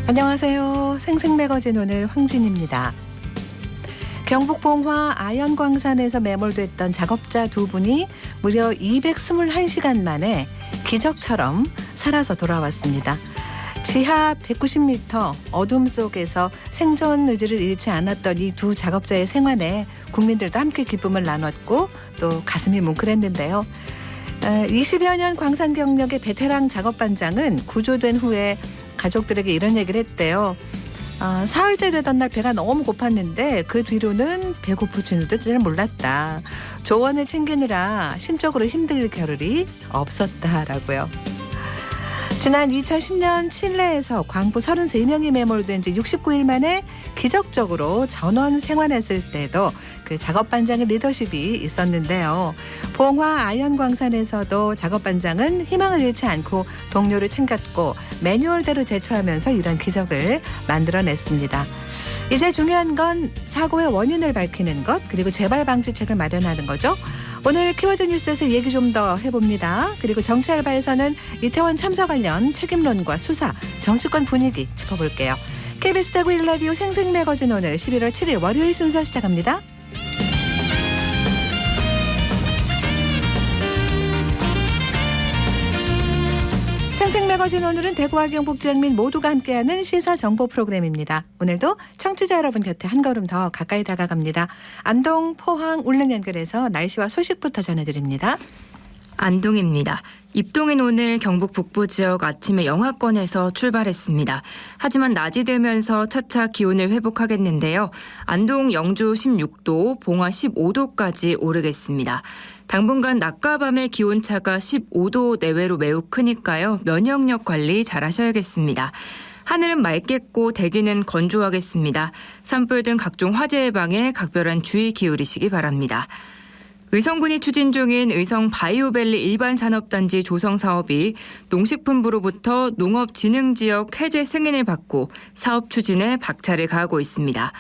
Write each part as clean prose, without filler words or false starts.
안녕하세요. 생생매거진 오늘 황진입니다. 경북 봉화 아연광산에서 매몰됐던 작업자 두 분이 무려 221시간 만에 기적처럼 살아서 돌아왔습니다. 지하 190m 어둠 속에서 생존 의지를 잃지 않았던 이 두 작업자의 생환에 국민들도 함께 기쁨을 나눴고 또 가슴이 뭉클했는데요. 20여 년 광산 경력의 베테랑 작업반장은 구조된 후에 가족들에게 이런 얘기를 했대요. 사흘째 되던 날 배가 너무 고팠는데 그 뒤로는 배고프지는 잘 몰랐다. 조언을 챙기느라 심적으로 힘들 겨를이 없었다라고요. 지난 2010년 칠레에서 광부 33명이 매몰된 지 69일 만에 기적적으로 전원 생환했을 때도 그 작업반장의 리더십이 있었는데요. 봉화 아연광산에서도 작업반장은 희망을 잃지 않고 동료를 챙겼고 매뉴얼대로 대처하면서 이런 기적을 만들어냈습니다. 이제 중요한 건 사고의 원인을 밝히는 것, 그리고 재발 방지책을 마련하는 거죠. 오늘 키워드 뉴스에서 얘기 좀 더 해봅니다. 그리고 정치 알바에서는 이태원 참사 관련 책임론과 수사, 정치권 분위기 짚어볼게요. KBS 대구 1라디오 생생매거진 오늘 11월 7일 월요일 순서 시작합니다. 생생매거진 오늘은 대구와 경북 지역민 모두가 함께하는 시사정보 프로그램입니다. 오늘도 청취자 여러분 곁에 한 걸음 더 가까이 다가갑니다. 안동, 포항, 울릉 연결해서 날씨와 소식부터 전해드립니다. 안동입니다. 입동인 오늘 경북 북부 지역 아침에 영하권에서 출발했습니다. 하지만 낮이 되면서 차차 기온을 회복하겠는데요. 안동, 영주 16도, 봉화 15도까지 오르겠습니다. 당분간 낮과 밤의 기온차가 15도 내외로 매우 크니까요. 면역력 관리 잘 하셔야겠습니다. 하늘은 맑겠고 대기는 건조하겠습니다. 산불 등 각종 화재 예방에 각별한 주의 기울이시기 바랍니다. 의성군이 추진 중인 의성 바이오밸리 일반산업단지 조성 사업이 농식품부로부터 농업진흥지역 해제 승인을 받고 사업 추진에 박차를 가하고 있습니다.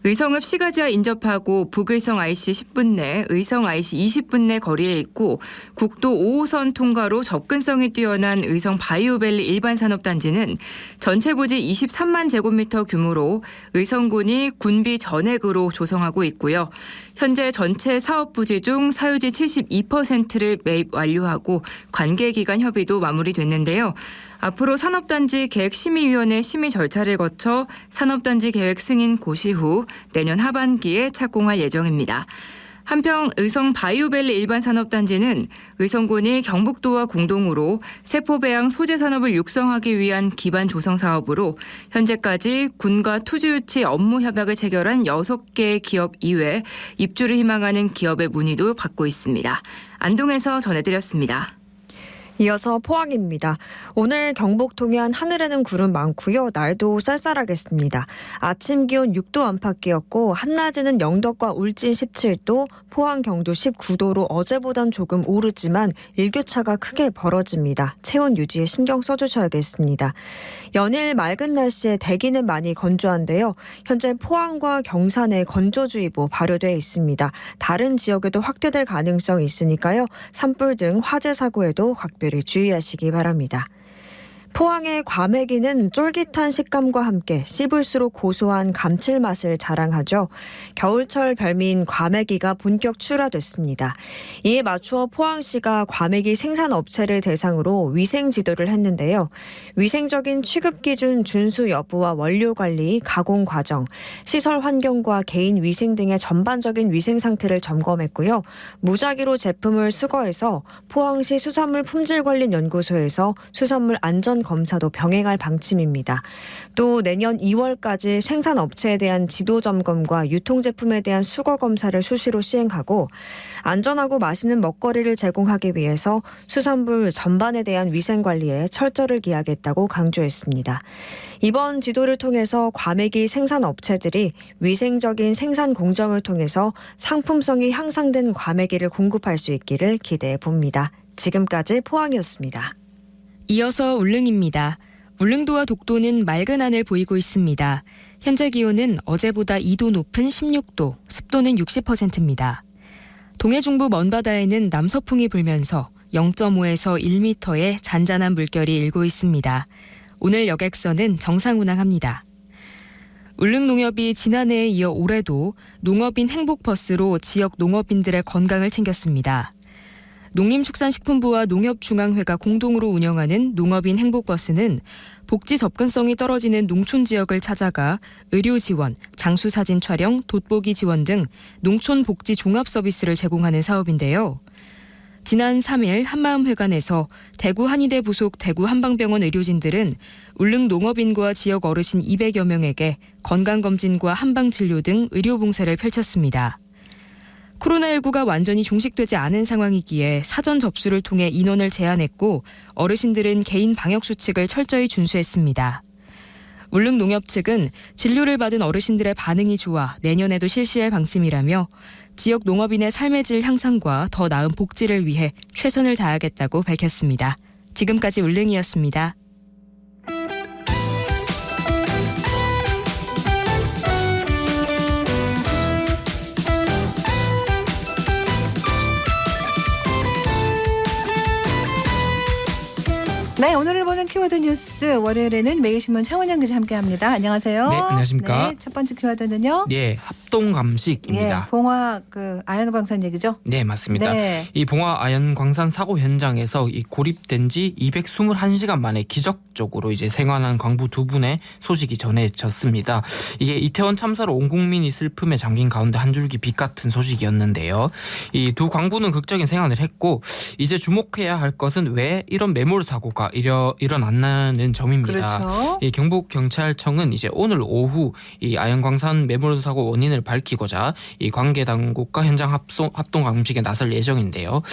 의성읍 시가지와 인접하고 북의성 IC 10분 내, 의성 IC 20분 내 거리에 있고 국도 5호선 통과로 접근성이 뛰어난 의성 바이오밸리 일반산업단지는 전체 부지 23만 제곱미터 규모로 의성군이 군비 전액으로 조성하고 있고요. 현재 전체 사업 부지 중 사유지 72%를 매입 완료하고 관계기관 협의도 마무리됐는데요. 앞으로 산업단지 계획심의위원회 심의 절차를 거쳐 산업단지 계획 승인 고시 후 내년 하반기에 착공할 예정입니다. 한편 의성 바이오밸리 일반산업단지는 의성군이 경북도와 공동으로 세포배양 소재산업을 육성하기 위한 기반 조성 사업으로 현재까지 군과 투자유치 업무 협약을 체결한 6개의 기업 이외 입주를 희망하는 기업의 문의도 받고 있습니다. 안동에서 전해드렸습니다. 이어서 포항입니다. 오늘 경북 동해안 하늘에는 구름 많고요. 날도 쌀쌀하겠습니다. 아침 기온 6도 안팎이었고 한낮에는 영덕과 울진 17도, 포항 경주 19도로 어제보단 조금 오르지만 일교차가 크게 벌어집니다. 체온 유지에 신경 써주셔야겠습니다. 연일 맑은 날씨에 대기는 많이 건조한데요. 현재 포항과 경산에 건조주의보 발효돼 있습니다. 다른 지역에도 확대될 가능성이 있으니까요. 산불 등 화재 사고에도 각별히 주의하시기 바랍니다. 포항의 과메기는 쫄깃한 식감과 함께 씹을수록 고소한 감칠맛을 자랑하죠. 겨울철 별미인 과메기가 본격 출하됐습니다. 이에 맞추어 포항시가 과메기 생산업체를 대상으로 위생 지도를 했는데요. 위생적인 취급 기준 준수 여부와 원료 관리, 가공 과정, 시설 환경과 개인 위생 등의 전반적인 위생 상태를 점검했고요. 무작위로 제품을 수거해서 포항시 수산물 품질관리연구소에서 수산물 안전 검사도 병행할 방침입니다. 또 내년 2월까지 생산업체에 대한 지도 점검과 유통제품에 대한 수거 검사를 수시로 시행하고 안전하고 맛있는 먹거리를 제공하기 위해서 수산물 전반에 대한 위생관리에 철저를 기하겠다고 강조했습니다. 이번 지도를 통해서 과메기 생산업체들이 위생적인 생산 공정을 통해서 상품성이 향상된 과메기를 공급할 수 있기를 기대해 봅니다. 지금까지 포항이었습니다. 이어서 울릉입니다. 울릉도와 독도는 맑은 하늘 보이고 있습니다. 현재 기온은 어제보다 2도 높은 16도, 습도는 60%입니다. 동해 중부 먼바다에는 남서풍이 불면서 0.5에서 1m의 잔잔한 물결이 일고 있습니다. 오늘 여객선은 정상 운항합니다. 울릉농협이 지난해에 이어 올해도 농업인 행복버스로 지역 농업인들의 건강을 챙겼습니다. 농림축산식품부와 농협중앙회가 공동으로 운영하는 농업인 행복버스는 복지 접근성이 떨어지는 농촌 지역을 찾아가 의료 지원, 장수 사진 촬영, 돋보기 지원 등 농촌 복지 종합 서비스를 제공하는 사업인데요. 지난 3일 한마음회관에서 대구 한의대 부속 대구 한방병원 의료진들은 울릉 농업인과 지역 어르신 200여 명에게 건강검진과 한방진료 등 의료봉사를 펼쳤습니다. 코로나19가 완전히 종식되지 않은 상황이기에 사전 접수를 통해 인원을 제한했고 어르신들은 개인 방역수칙을 철저히 준수했습니다. 울릉농협 측은 진료를 받은 어르신들의 반응이 좋아 내년에도 실시할 방침이라며 지역 농업인의 삶의 질 향상과 더 나은 복지를 위해 최선을 다하겠다고 밝혔습니다. 지금까지 울릉이었습니다. 네, 오늘을 보는 키워드 뉴스 월요일에는 매일신문 창원영 기자 함께합니다. 안녕하세요. 네, 안녕하십니까. 네, 첫 번째 키워드는요. 예, 합동감식입니다. 봉화 아연광산 얘기죠. 네, 맞습니다. 네. 이 봉화 아연광산 사고 현장에서 이 고립된 지 221시간 만에 기적적으로 이제 생還한 광부 두 분의 소식이 전해졌습니다. 이게 이태원 참사로 온 국민이 슬픔에 잠긴 가운데 한 줄기 빛 같은 소식이었는데요. 이 두 광부는 극적인 생還을 했고 이제 주목해야 할 것은 왜 이런 매몰 사고가 일어났나는 점입니다. 그렇죠. 이 경북경찰청은 이제 오늘 오후 이 아연광산 매몰 사고 원인을 밝히고자 이 관계 당국과 현장 합동 감식에 나설 예정인데요.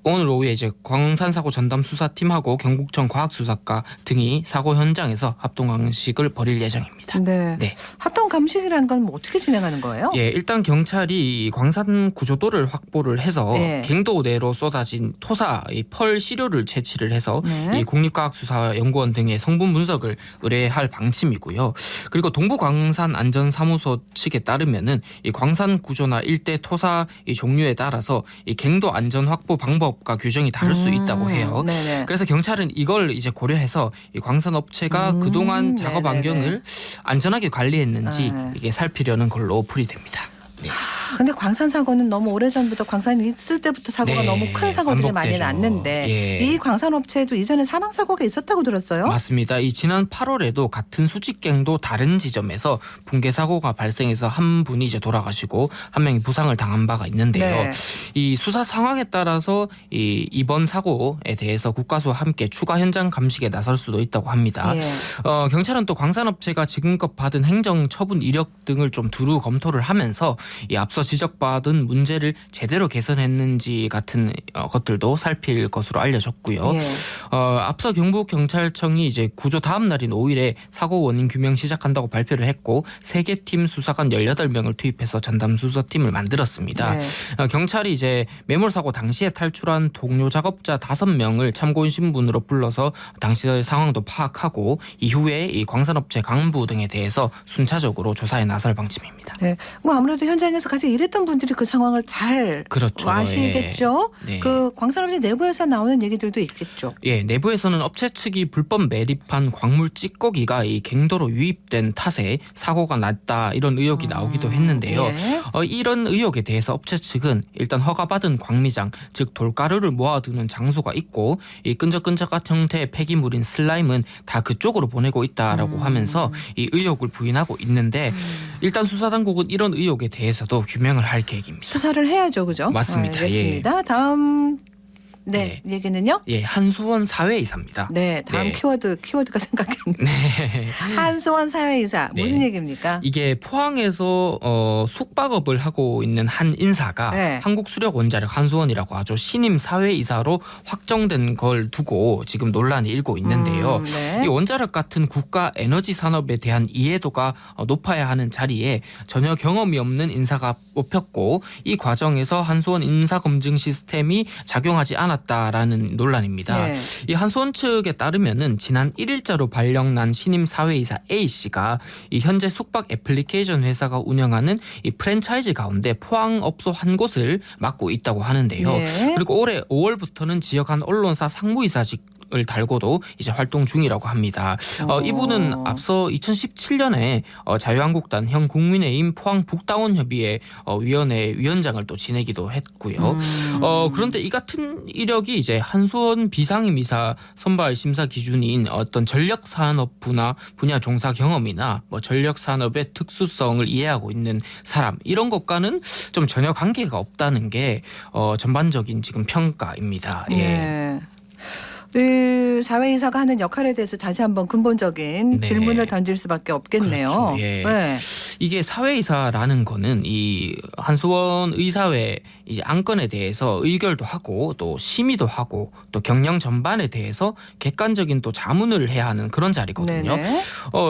오늘 오후에 이제 광산사고 전담 수사팀하고 경북청 과학수사과 등이 사고 현장에서 합동 감식을 벌일 예정입니다. 네. 네. 합동 감식이라는 건 뭐 어떻게 진행하는 거예요? 예, 일단 경찰이 이 광산 구조도를 확보를 해서 네. 갱도 내로 쏟아진 토사, 이 펄 시료를 채취를 해서 네. 이 국립과학수사연구원 등의 성분 분석을 의뢰할 방침이고요. 그리고 동부광산안전사무소 측에 따르면은 이 광산 구조나 일대 토사 이 종류에 따라서 이 갱도 안전 확보 방법과 규정이 다를 수 있다고 해요. 네네. 그래서 경찰은 이걸 이제 고려해서 이 광산업체가 그동안 작업 네네네. 환경을 안전하게 관리했는지 네. 이게 살피려는 걸로 풀이됩니다. 네. 근데 광산 사고는 너무 오래전부터 광산이 있을 때부터 사고가 네, 너무 큰 사고들이 많이 반복되죠. 났는데 예. 이 광산업체에도 이전에 사망 사고가 있었다고 들었어요? 맞습니다. 이 지난 8월에도 같은 수직갱도 다른 지점에서 붕괴 사고가 발생해서 한 분이 이제 돌아가시고 한 명이 부상을 당한 바가 있는데요. 네. 이 수사 상황에 따라서 이번 사고에 대해서 국가수와 함께 추가 현장 감식에 나설 수도 있다고 합니다. 예. 경찰은 또 광산업체가 지금껏 받은 행정 처분 이력 등을 좀 두루 검토를 하면서 이 앞서 지적받은 문제를 제대로 개선했는지 같은 것들도 살필 것으로 알려졌고요. 예. 앞서 경북경찰청이 이제 구조 다음 날인 5일에 사고 원인 규명 시작한다고 발표를 했고 3개 팀 수사관 18명을 투입해서 전담 수사팀을 만들었습니다. 네. 경찰이 이제 매몰 사고 당시에 탈출한 동료 작업자 5명을 참고인 신분으로 불러서 당시의 상황도 파악하고 이후에 이 광산업체 간부 등에 대해서 순차적으로 조사에 나설 방침입니다. 네. 뭐 아무래도 현장에서 같이 일했던 분들이 그 상황을 잘 그렇죠. 아시겠죠? 예. 네. 그 광산업체 내부에서 나오는 얘기들도 있겠죠. 예, 내부에서는 업체 측이 불법 매립한 광물 찌꺼기가 이 갱도로 유입된 탓에 사고가 났다 이런 의혹이 나오기도 했는데요. 예. 이런 의혹에 대해서 업체 측은 일단 허가받은 광미장, 즉 돌가루를 모아두는 장소가 있고 이 끈적끈적한 형태의 폐기물인 슬라임은 다 그쪽으로 보내고 있다라고 하면서 이 의혹을 부인하고 있는데 일단 수사당국은 이런 의혹에 대해서도 규명을 할 계획입니다. 수사를 해야죠, 그죠? 맞습니다. 알겠습니다. 다음 얘기는요? 예, 한수원 사회이사입니다. 네, 다음 네. 키워드가 생각했는데 네. 한수원 사회이사 네. 무슨 얘기입니까? 이게 포항에서 숙박업을 하고 있는 한 인사가 네. 한국수력원자력 한수원이라고 하죠. 신임 사회이사로 확정된 걸 두고 지금 논란이 일고 있는데요. 네. 이 원자력 같은 국가 에너지 산업에 대한 이해도가 높아야 하는 자리에 전혀 경험이 없는 인사가 뽑혔고 이 과정에서 한수원 인사검증 시스템이 작용하지 않았다라는 논란입니다. 네. 이 한수원 측에 따르면은 지난 1일자로 발령난 신임 사회이사 A 씨가 이 현재 숙박 애플리케이션 회사가 운영하는 이 프랜차이즈 가운데 포항 업소 한 곳을 맡고 있다고 하는데요. 네. 그리고 올해 5월부터는 지역 한 언론사 상무이사직 달고도 이제 활동 중이라고 합니다. 이분은 앞서 2017년에 자유한국당 현 국민의힘 포항 북다원 협의회 위원회 위원장을 또 지내기도 했고요. 그런데 이 같은 이력이 이제 한수원 비상임이사 선발 심사 기준인 어떤 전력산업부나 분야 종사 경험이나 뭐 전력산업의 특수성을 이해하고 있는 사람 이런 것과는 좀 전혀 관계가 없다는 게 전반적인 지금 평가입니다. 예. 네. 이 사회이사가 하는 역할에 대해서 다시 한번 근본적인 네. 질문을 던질 수밖에 없겠네요. 그렇죠. 예. 네. 이게 사회이사라는 거는 이 한수원 의사회 이제 안건에 대해서 의결도 하고 또 심의도 하고 또 경영 전반에 대해서 객관적인 또 자문을 해야 하는 그런 자리거든요. 네네.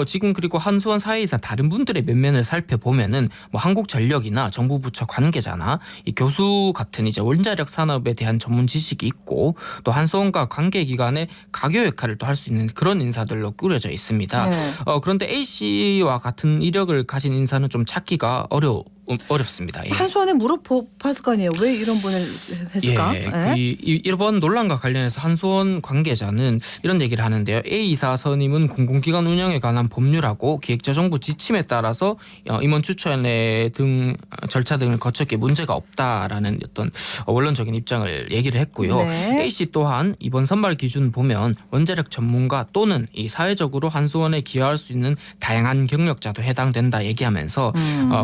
지금 그리고 한수원 사회이사 다른 분들의 면면을 살펴보면은 뭐 한국전력이나 정부 부처 관계자나 이 교수 같은 이제 원자력 산업에 대한 전문 지식이 있고 또 한수원과 관계 기관의 가교 역할을 또 할 수 있는 그런 인사들로 꾸려져 있습니다. 네. 그런데 A 씨와 같은 이력을 가진 인사는 좀 찾기가 어렵습니다. 예. 한수원에 물어봤을 거 아니에요. 왜 이런 분을 했을까? 예, 네. 이번 논란과 관련해서 한수원 관계자는 이런 얘기를 하는데요. A 이사 선임은 공공기관 운영에 관한 법률하고 기획재정부 지침에 따라서 임원 추천에 등 절차 등을 거쳤기에 문제가 없다라는 어떤 원론적인 입장을 얘기를 했고요. 네. A 씨 또한 이번 선발 기준 보면 원자력 전문가 또는 이 사회적으로 한수원에 기여할 수 있는 다양한 경력자도 해당된다 얘기하면서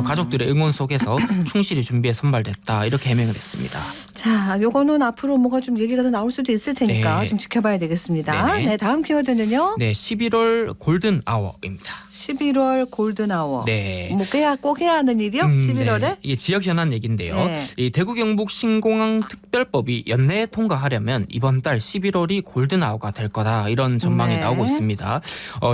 가족들의 응원 속에서 충실히 준비해 선발됐다 이렇게 해명을 했습니다. 자, 요거는 앞으로 뭐가 좀 얘기가 더 나올 수도 있을 테니까 네. 좀 지켜봐야 되겠습니다. 네네. 네, 다음 키워드는요. 네, 11월 골든 아워입니다. 11월 골든아워. 네. 뭐 꼭 해야 하는 일이요? 11월에? 네. 이게 지역 현안 얘기인데요. 네. 이 대구 경북 신공항 특별법이 연내에 통과하려면 이번 달 11월이 골든아워가 될 거다 이런 전망이 네. 나오고 있습니다.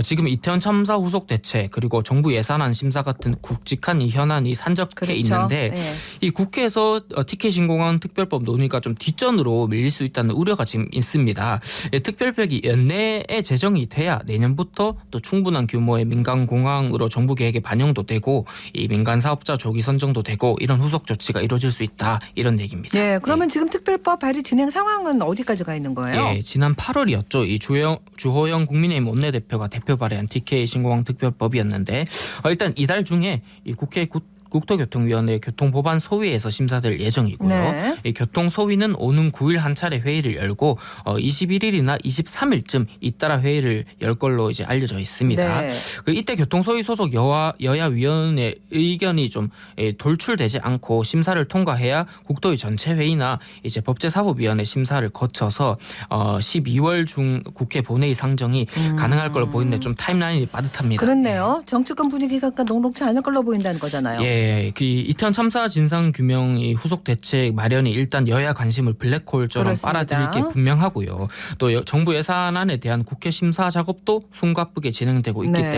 지금 이태원 참사 후속 대책 그리고 정부 예산안 심사 같은 굵직한 이 현안이 산적해 그렇죠. 있는데 네. 이 국회에서 TK 신공항 특별법 논의가 좀 뒷전으로 밀릴 수 있다는 우려가 지금 있습니다. 특별법이 연내에 제정이 돼야 내년부터 또 충분한 규모의 민간 공항으로 정부 계획에 반영도 되고 이 민간 사업자 조기 선정도 되고 이런 후속 조치가 이루어질 수 있다 이런 얘기입니다. 네, 그러면 지금 특별법 발의 진행 상황은 어디까지 가 있는 거예요? 예, 지난 8월이었죠. 이 주호영 국민의힘 원내대표가 대표 발의한 TK 신공항 특별법이었는데 일단 이달 중에 이 국회 국토교통위원회 교통법안 소위에서 심사될 예정이고요. 네. 이 교통소위는 오는 9일 한 차례 회의를 열고 21일이나 23일쯤 잇따라 회의를 열 걸로 이제 알려져 있습니다. 네. 이때 교통소위 소속 여야 위원회 의견이 좀 돌출되지 않고 심사를 통과해야 국토위 전체 회의나 이제 법제사법위원회 심사를 거쳐서 12월 중 국회 본회의 상정이 가능할 걸로 보이는데 좀 타임라인이 빠듯합니다. 그렇네요. 정치권 분위기가 녹록지 않을 걸로 보인다는 거잖아요. 예, 그 이태원 참사 진상 규명이 후속 대책 마련이 일단 여야 관심을 블랙홀처럼 그렇습니다. 빨아들일 게 분명하고요. 또 정부 예산안에 대한 국회 심사 작업도 숨가쁘게 진행되고 있기 네.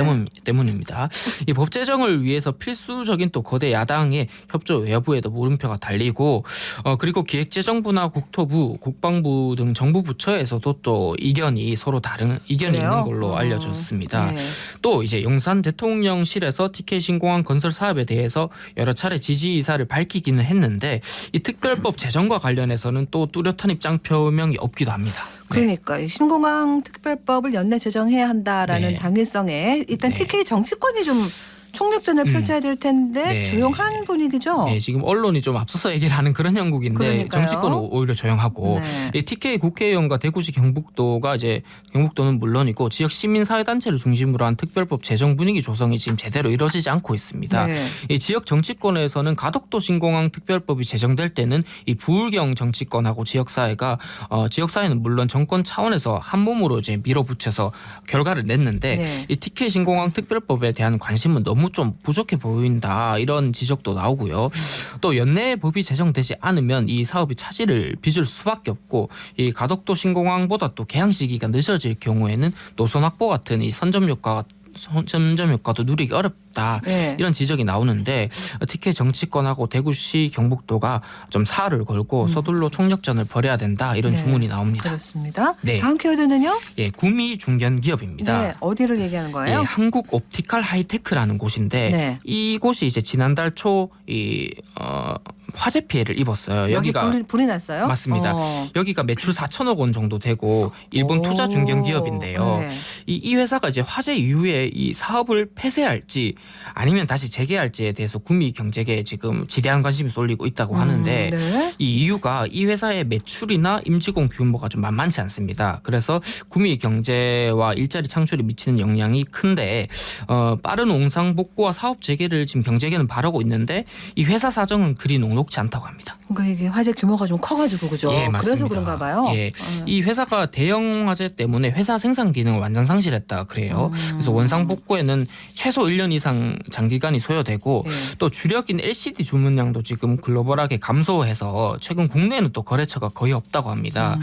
때문입니다. 이 법 제정을 위해서 필수적인 또 거대 야당의 협조 여부에도 물음표가 달리고 그리고 기획재정부나 국토부, 국방부 등 정부 부처에서도 또 이견이 서로 다른 이견이 그래요? 있는 걸로 알려졌습니다. 네. 또 이제 용산 대통령실에서 TK 신공항 건설 사업에 대해서 여러 차례 지지 의사를 밝히기는 했는데 이 특별법 제정과 관련해서는 또 뚜렷한 입장 표명이 없기도 합니다. 그러니까 이 신공항 특별법을 연내 제정해야 한다라는 네. 당위성에 일단 네. TK 정치권이 좀 총력전을 펼쳐야 될 텐데 네. 조용한 분위기죠. 네, 지금 언론이 좀 앞서서 얘기를 하는 그런 형국인데 그러니까요. 정치권은 오히려 조용하고 네. 이 TK 국회의원과 대구시 경북도가 이제 경북도는 물론이고 지역 시민사회단체를 중심으로 한 특별법 제정 분위기 조성이 지금 제대로 이루어지지 않고 있습니다. 네. 이 지역 정치권에서는 가덕도 신공항 특별법이 제정될 때는 이 부울경 정치권하고 지역사회가 지역사회는 물론 정권 차원에서 한 몸으로 이제 밀어붙여서 결과를 냈는데 네. 이 TK 신공항 특별법에 대한 관심은 너무 좀 부족해 보인다 이런 지적도 나오고요. 또 연내에 법이 제정되지 않으면 이 사업이 차질을 빚을 수밖에 없고 이 가덕도 신공항보다 또 개항 시기가 늦어질 경우에는 노선 확보 같은 이 선점 효과도 누리기 어렵다 네. 이런 지적이 나오는데 TK 정치권하고 대구시 경북도가 좀 사활을 걸고 서둘러 총력전을 벌여야 된다 이런 네. 주문이 나옵니다. 그렇습니다. 네. 다음 키워드는요? 예, 구미 중견 기업입니다. 네. 어디를 얘기하는 예, 거예요? 한국 옵티컬 하이테크라는 곳인데 네. 이곳이 이제 지난달 초 화재 피해를 입었어요. 여기 여기가 불이 났어요? 맞습니다. 여기가 매출 4천억 원 정도 되고 일본 투자 중견 기업인데요. 네. 이 회사가 이제 화재 이후에 이 사업을 폐쇄할지 아니면 다시 재개할지에 대해서 구미 경제계에 지금 지대한 관심이 쏠리고 있다고 하는데 네. 이 이유가 이 회사의 매출이나 임직원 규모가 좀 만만치 않습니다. 그래서 구미 경제와 일자리 창출에 미치는 영향이 큰데 빠른 원상복구와 사업 재개를 지금 경제계는 바라고 있는데 이 회사 사정은 그리 녹록지 않다고 합니다. 그러니까 이게 화재 규모가 좀 커가지고 그죠? 예, 맞습니다. 그래서 그런가 봐요. 예, 이 회사가 대형 화재 때문에 회사 생산 기능을 완전 상실했다 그래요. 그래서 원상 복구에는 최소 1년 이상 장기간이 소요되고 예. 또 주력인 LCD 주문량도 지금 글로벌하게 감소해서 최근 국내에는 또 거래처가 거의 없다고 합니다.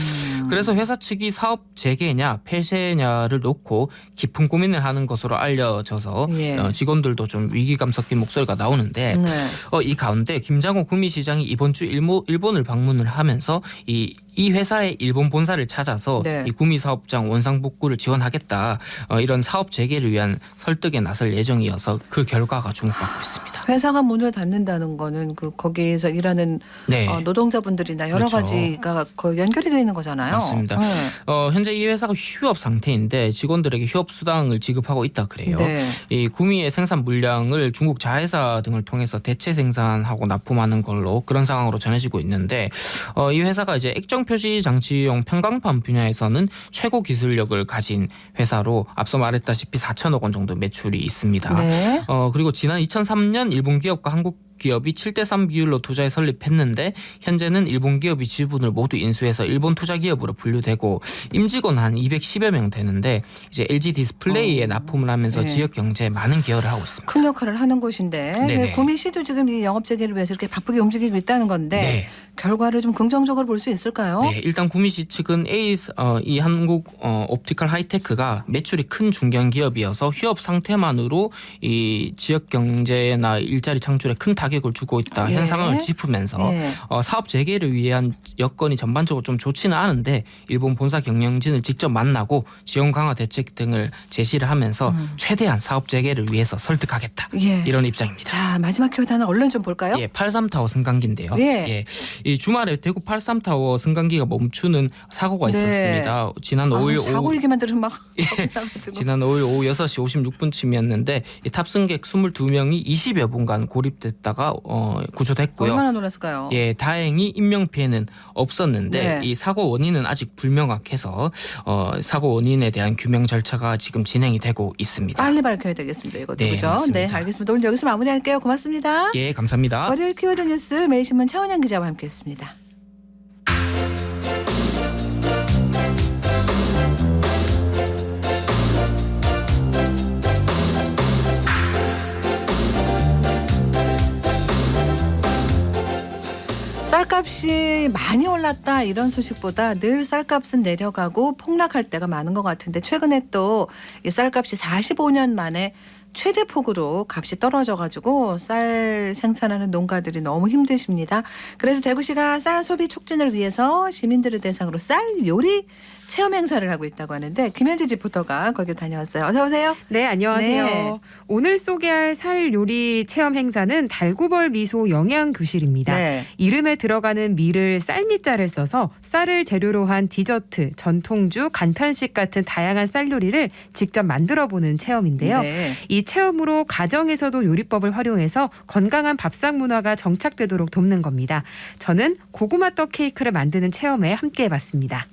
그래서 회사 측이 사업 재개냐 폐쇄냐를 놓고 깊은 고민을 하는 것으로 알려져서 예. 직원들도 좀 위기감 섞인 목소리가 나오는데 네. 이 가운데 김장호 구미시장이 이번 주 일본을 방문을 하면서 이 회사의 일본 본사를 찾아서 네. 이 구미 사업장 원상복구를 지원하겠다 이런 사업 재개를 위한 설득에 나설 예정이어서 그 결과가 주목받고 있습니다. 회사가 문을 닫는다는 거는 거기에서 일하는 네. 노동자분들이나 여러 그렇죠. 가지가 연결이 되어 있는 거잖아요. 맞습니다. 네. 현재 이 회사가 휴업 상태인데 직원들에게 휴업 수당을 지급하고 있다 그래요. 네. 이 구미의 생산 물량을 중국 자회사 등을 통해서 대체 생산하고 납품하는 걸로 그런 상황으로 전해지고 있는데 이 회사가 이제 액정 표시 장치용 편광판 분야에서는 최고 기술력을 가진 회사로 앞서 말했다시피 4천억 원 정도 매출이 있습니다. 네. 그리고 지난 2003년 일본 기업과 한국 기업이 7대3 비율로 투자에 설립했는데 현재는 일본 기업이 지분을 모두 인수해서 일본 투자 기업으로 분류되고 임직원 한 210여 명 되는데 이제 LG 디스플레이에 납품을 하면서 네. 지역 경제에 많은 기여를 하고 있습니다. 큰 역할을 하는 곳인데 네네. 구미시도 지금 이 영업 재개를 위해서 이렇게 바쁘게 움직이고 있다는 건데 네. 결과를 좀 긍정적으로 볼 수 있을까요? 네, 일단 구미시 측은 이 한국 옵티컬 하이테크가 매출이 큰 중견 기업이어서 휴업 상태만으로 이 지역 경제나 일자리 창출에 큰 타격을 주고 있다 예. 현 상황을 짚으면서 예. 사업 재개를 위한 여건이 전반적으로 좀 좋지는 않은데 일본 본사 경영진을 직접 만나고 지원 강화 대책 등을 제시를 하면서 최대한 사업 재개를 위해서 설득하겠다 예. 이런 입장입니다. 자, 마지막 키워드 하나 얼른 좀 볼까요? 예, 83타워 승강기인데요. 예. 이 주말에 대구 83타워 승강기가 멈추는 사고가 네. 있었습니다. 지난 5일 사고 오후 얘기만 들으면 막 지난 5일 오후 6시 56분쯤이었는데 이 탑승객 22명이 20여 분간 고립됐다가 구조됐고요. 얼마나 놀랐을까요? 예, 다행히 인명 피해는 없었는데 네. 이 사고 원인은 아직 불명확해서 사고 원인에 대한 규명 절차가 지금 진행이 되고 있습니다. 빨리 밝혀야 되겠습니다. 이것도 네, 그죠? 맞습니다. 네, 알겠습니다. 오늘 여기서 마무리할게요. 고맙습니다. 예, 감사합니다. 월요일 키워드 뉴스 매일신문 차원영 기자와 함께했습니다. 쌀값이 많이 올랐다 이런 소식보다 늘 쌀값은 내려가고 폭락할 때가 많은 것 같은데 최근에 또 이 쌀값이 45년 만에 최대폭으로 값이 떨어져가지고 쌀 생산하는 농가들이 너무 힘드십니다. 그래서 대구시가 쌀 소비 촉진을 위해서 시민들을 대상으로 쌀 요리 체험 행사를 하고 있다고 하는데 김현지 리포터가 거기 다녀왔어요. 어서 오세요. 네, 안녕하세요. 네. 오늘 소개할 쌀 요리 체험 행사는 달구벌 미소 영양교실입니다. 네. 이름에 들어가는 밀을 쌀미자를 써서 쌀을 재료로 한 디저트, 전통주, 간편식 같은 다양한 쌀 요리를 직접 만들어보는 체험인데요. 네. 이 체험으로 가정에서도 요리법을 활용해서 건강한 밥상 문화가 정착되도록 돕는 겁니다. 저는 고구마 떡 케이크를 만드는 체험에 함께 해봤습니다.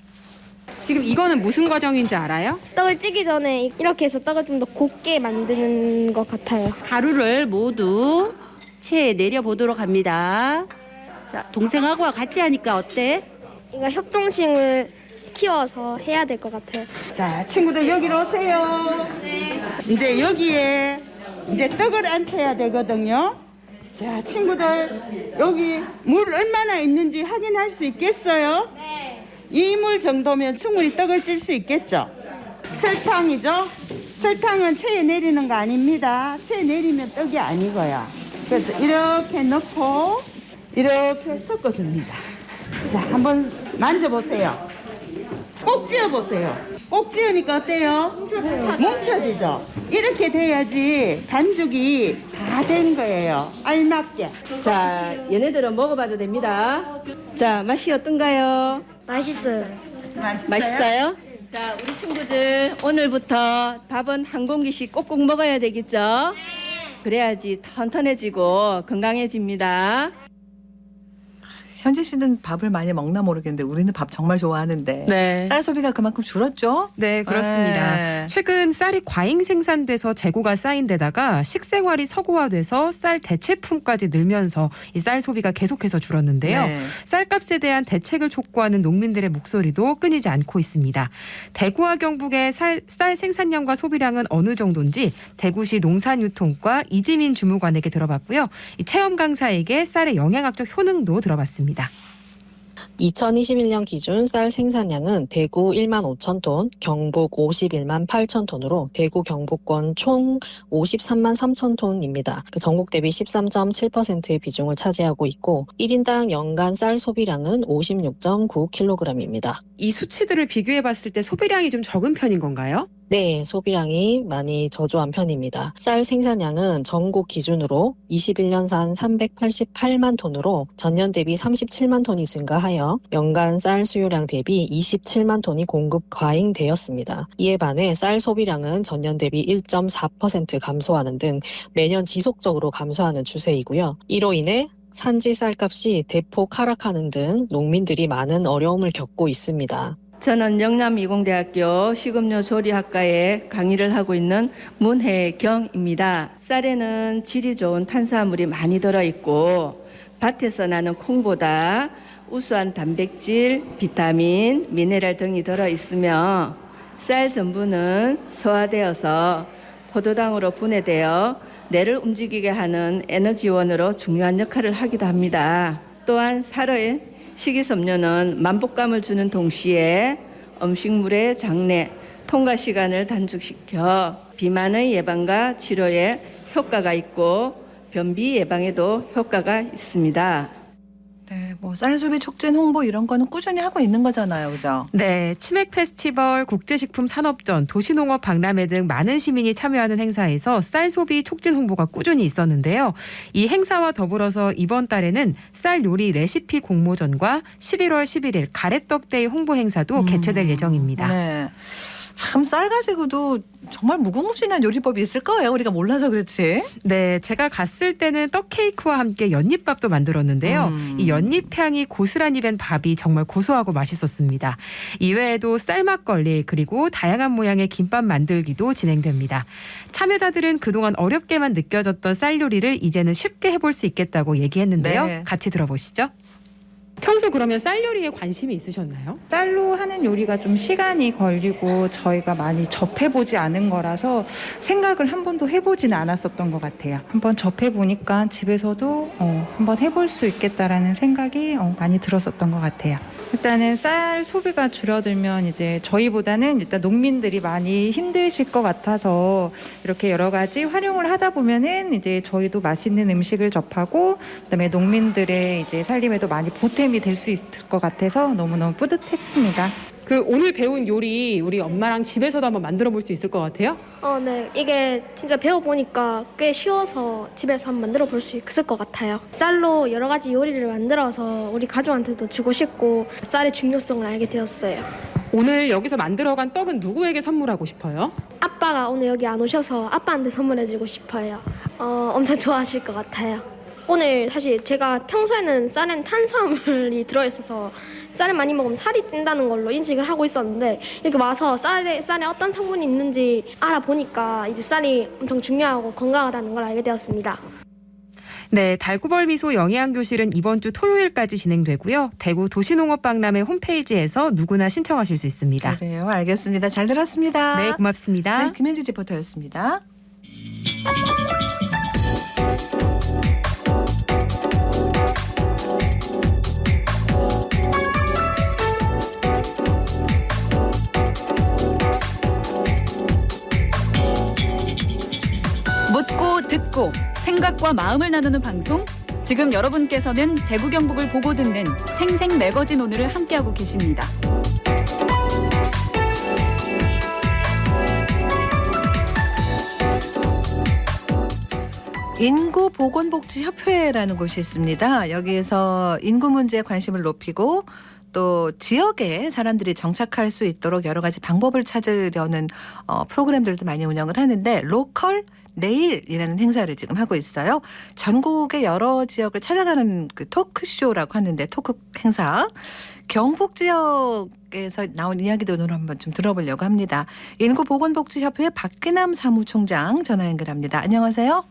지금 이거는 무슨 과정인지 알아요? 떡을 찌기 전에 이렇게 해서 떡을 좀 더 곱게 만드는 것 같아요. 가루를 모두 체에 내려보도록 합니다. 자, 동생하고 같이 하니까 어때? 이거 협동심을 키워서 해야 될 것 같아요. 자, 친구들 여기로 오세요. 이제 여기에 이제 떡을 앉혀야 되거든요. 자, 친구들 여기 물 얼마나 있는지 확인할 수 있겠어요? 네. 이 물 정도면 충분히 떡을 찔 수 있겠죠? 설탕이죠? 설탕은 체에 내리는 거 아닙니다. 체에 내리면 떡이 아니고요. 그래서 이렇게 넣고 이렇게 섞어줍니다. 자, 한번 만져보세요. 꼭 찧어보세요. 꼭 지으니까 어때요? 뭉쳐지죠. 이렇게 돼야지 반죽이 다 된 거예요. 알맞게. 자, 얘네들은 먹어봐도 됩니다. 자, 맛이 어떤가요? 맛있어요. 맛있어요? 자, 우리 친구들 오늘부터 밥은 한 공기씩 꼭꼭 먹어야 되겠죠? 그래야지 튼튼해지고 건강해집니다. 현지 씨는 밥을 많이 먹나 모르겠는데 우리는 밥 정말 좋아하는데 네. 쌀 소비가 그만큼 줄었죠? 네, 그렇습니다. 네. 최근 쌀이 과잉 생산돼서 재고가 쌓인 데다가 식생활이 서구화돼서 쌀 대체품까지 늘면서 이 쌀 소비가 계속해서 줄었는데요. 네. 쌀값에 대한 대책을 촉구하는 농민들의 목소리도 끊이지 않고 있습니다. 대구와 경북의 쌀 생산량과 소비량은 어느 정도인지 대구시 농산유통과 이지민 주무관에게 들어봤고요. 이 체험 강사에게 쌀의 영양학적 효능도 들어봤습니다. 2021년 기준 쌀 생산량은 대구 1만 5천 톤, 경북 51만 8천 톤으로 대구 경북권 총 53만 3천 톤입니다. 전국 대비 13.7%의 비중을 차지하고 있고 1인당 연간 쌀 소비량은 56.9kg입니다. 이 수치들을 비교해 봤을 때 소비량이 좀 적은 편인 건가요? 네, 소비량이 많이 저조한 편입니다. 쌀 생산량은 전국 기준으로 21년산 388만 톤으로 전년 대비 37만 톤이 증가하여 연간 쌀 수요량 대비 27만 톤이 공급 과잉되었습니다. 이에 반해 쌀 소비량은 전년 대비 1.4% 감소하는 등 매년 지속적으로 감소하는 추세이고요. 이로 인해 산지 쌀값이 대폭 하락하는 등 농민들이 많은 어려움을 겪고 있습니다. 저는 영남이공대학교 식음료 조리학과에 강의를 하고 있는 문혜경입니다. 쌀에는 질이 좋은 탄수화물이 많이 들어있고 밭에서 나는 콩보다 우수한 단백질, 비타민, 미네랄 등이 들어있으며 쌀 전분은 소화되어서 포도당으로 분해되어 뇌를 움직이게 하는 에너지원으로 중요한 역할을 하기도 합니다. 또한 쌀의 식이섬유는 만복감을 주는 동시에 음식물의 장내, 통과 시간을 단축시켜 비만의 예방과 치료에 효과가 있고 변비 예방에도 효과가 있습니다. 네, 뭐 쌀 소비 촉진 홍보 이런 거는 꾸준히 하고 있는 거잖아요, 그죠? 네, 치맥 페스티벌, 국제식품 산업전, 도시농업 박람회 등 많은 시민이 참여하는 행사에서 쌀 소비 촉진 홍보가 꾸준히 있었는데요. 이 행사와 더불어서 이번 달에는 쌀 요리 레시피 공모전과 11월 11일 가래떡데이 홍보 행사도 개최될 예정입니다. 네. 참 쌀 가지고도 정말 무궁무진한 요리법이 있을 거예요. 우리가 몰라서 그렇지. 네, 제가 갔을 때는 떡 케이크와 함께 연잎밥도 만들었는데요. 이 연잎 향이 고스란히 밴 밥이 정말 고소하고 맛있었습니다. 이외에도 쌀 막걸리 그리고 다양한 모양의 김밥 만들기도 진행됩니다. 참여자들은 그동안 어렵게만 느껴졌던 쌀 요리를 이제는 쉽게 해볼 수 있겠다고 얘기했는데요. 네. 같이 들어보시죠. 평소 그러면 쌀 요리에 관심이 있으셨나요? 쌀로 하는 요리가 좀 시간이 걸리고 저희가 많이 접해보지 않은 거라서 생각을 한 번도 해보지는 않았었던 것 같아요. 한번 접해보니까 집에서도 한번 해볼 수 있겠다라는 생각이 많이 들었었던 것 같아요. 일단은 쌀 소비가 줄어들면 이제 저희보다는 일단 농민들이 많이 힘드실 것 같아서 이렇게 여러 가지 활용을 하다 보면은 이제 저희도 맛있는 음식을 접하고 그다음에 농민들의 이제 살림에도 많이 보탬이 될 수 있을 것 같아서 너무너무 뿌듯했습니다. 그 오늘 배운 요리 우리 엄마랑 집에서도 한번 만들어 볼 수 있을 것 같아요? 네. 이게 진짜 배워보니까 꽤 쉬워서 집에서 한번 만들어 볼 수 있을 것 같아요. 쌀로 여러 가지 요리를 만들어서 우리 가족한테도 주고 싶고 쌀의 중요성을 알게 되었어요. 오늘 여기서 만들어간 떡은 누구에게 선물하고 싶어요? 아빠가 오늘 여기 안 오셔서 아빠한테 선물해주고 싶어요. 엄청 좋아하실 것 같아요. 오늘 사실 제가 평소에는 쌀엔 탄수화물이 들어있어서 쌀을 많이 먹으면 살이 찐다는 걸로 인식을 하고 있었는데 이렇게 와서 쌀에 어떤 성분이 있는지 알아보니까 이제 쌀이 엄청 중요하고 건강하다는 걸 알게 되었습니다. 네, 달구벌 미소 영양교실은 이번 주 토요일까지 진행되고요. 대구 도시농업박람회 홈페이지에서 누구나 신청하실 수 있습니다. 그래요, 알겠습니다. 잘 들었습니다. 네, 고맙습니다. 네, 김현지 리포터였습니다. 묻고 듣고 생각과 마음을 나누는 방송. 지금 여러분께서는 대구 경북을 보고 듣는 생생 매거진 오늘을 함께하고 계십니다. 인구보건복지협회라는 곳이 있습니다. 여기에서 인구 문제에 관심을 높이고 또 지역에 사람들이 정착할 수 있도록 여러 가지 방법을 찾으려는 프로그램들도 많이 운영을 하는데 로컬 내일이라는 행사를 지금 하고 있어요. 전국의 여러 지역을 찾아가는 그 토크쇼라고 하는데 토크 행사. 경북 지역에서 나온 이야기도 오늘 한번 좀 들어보려고 합니다. 인구보건복지협회 박기남 사무총장 전화 연결합니다. 안녕하세요.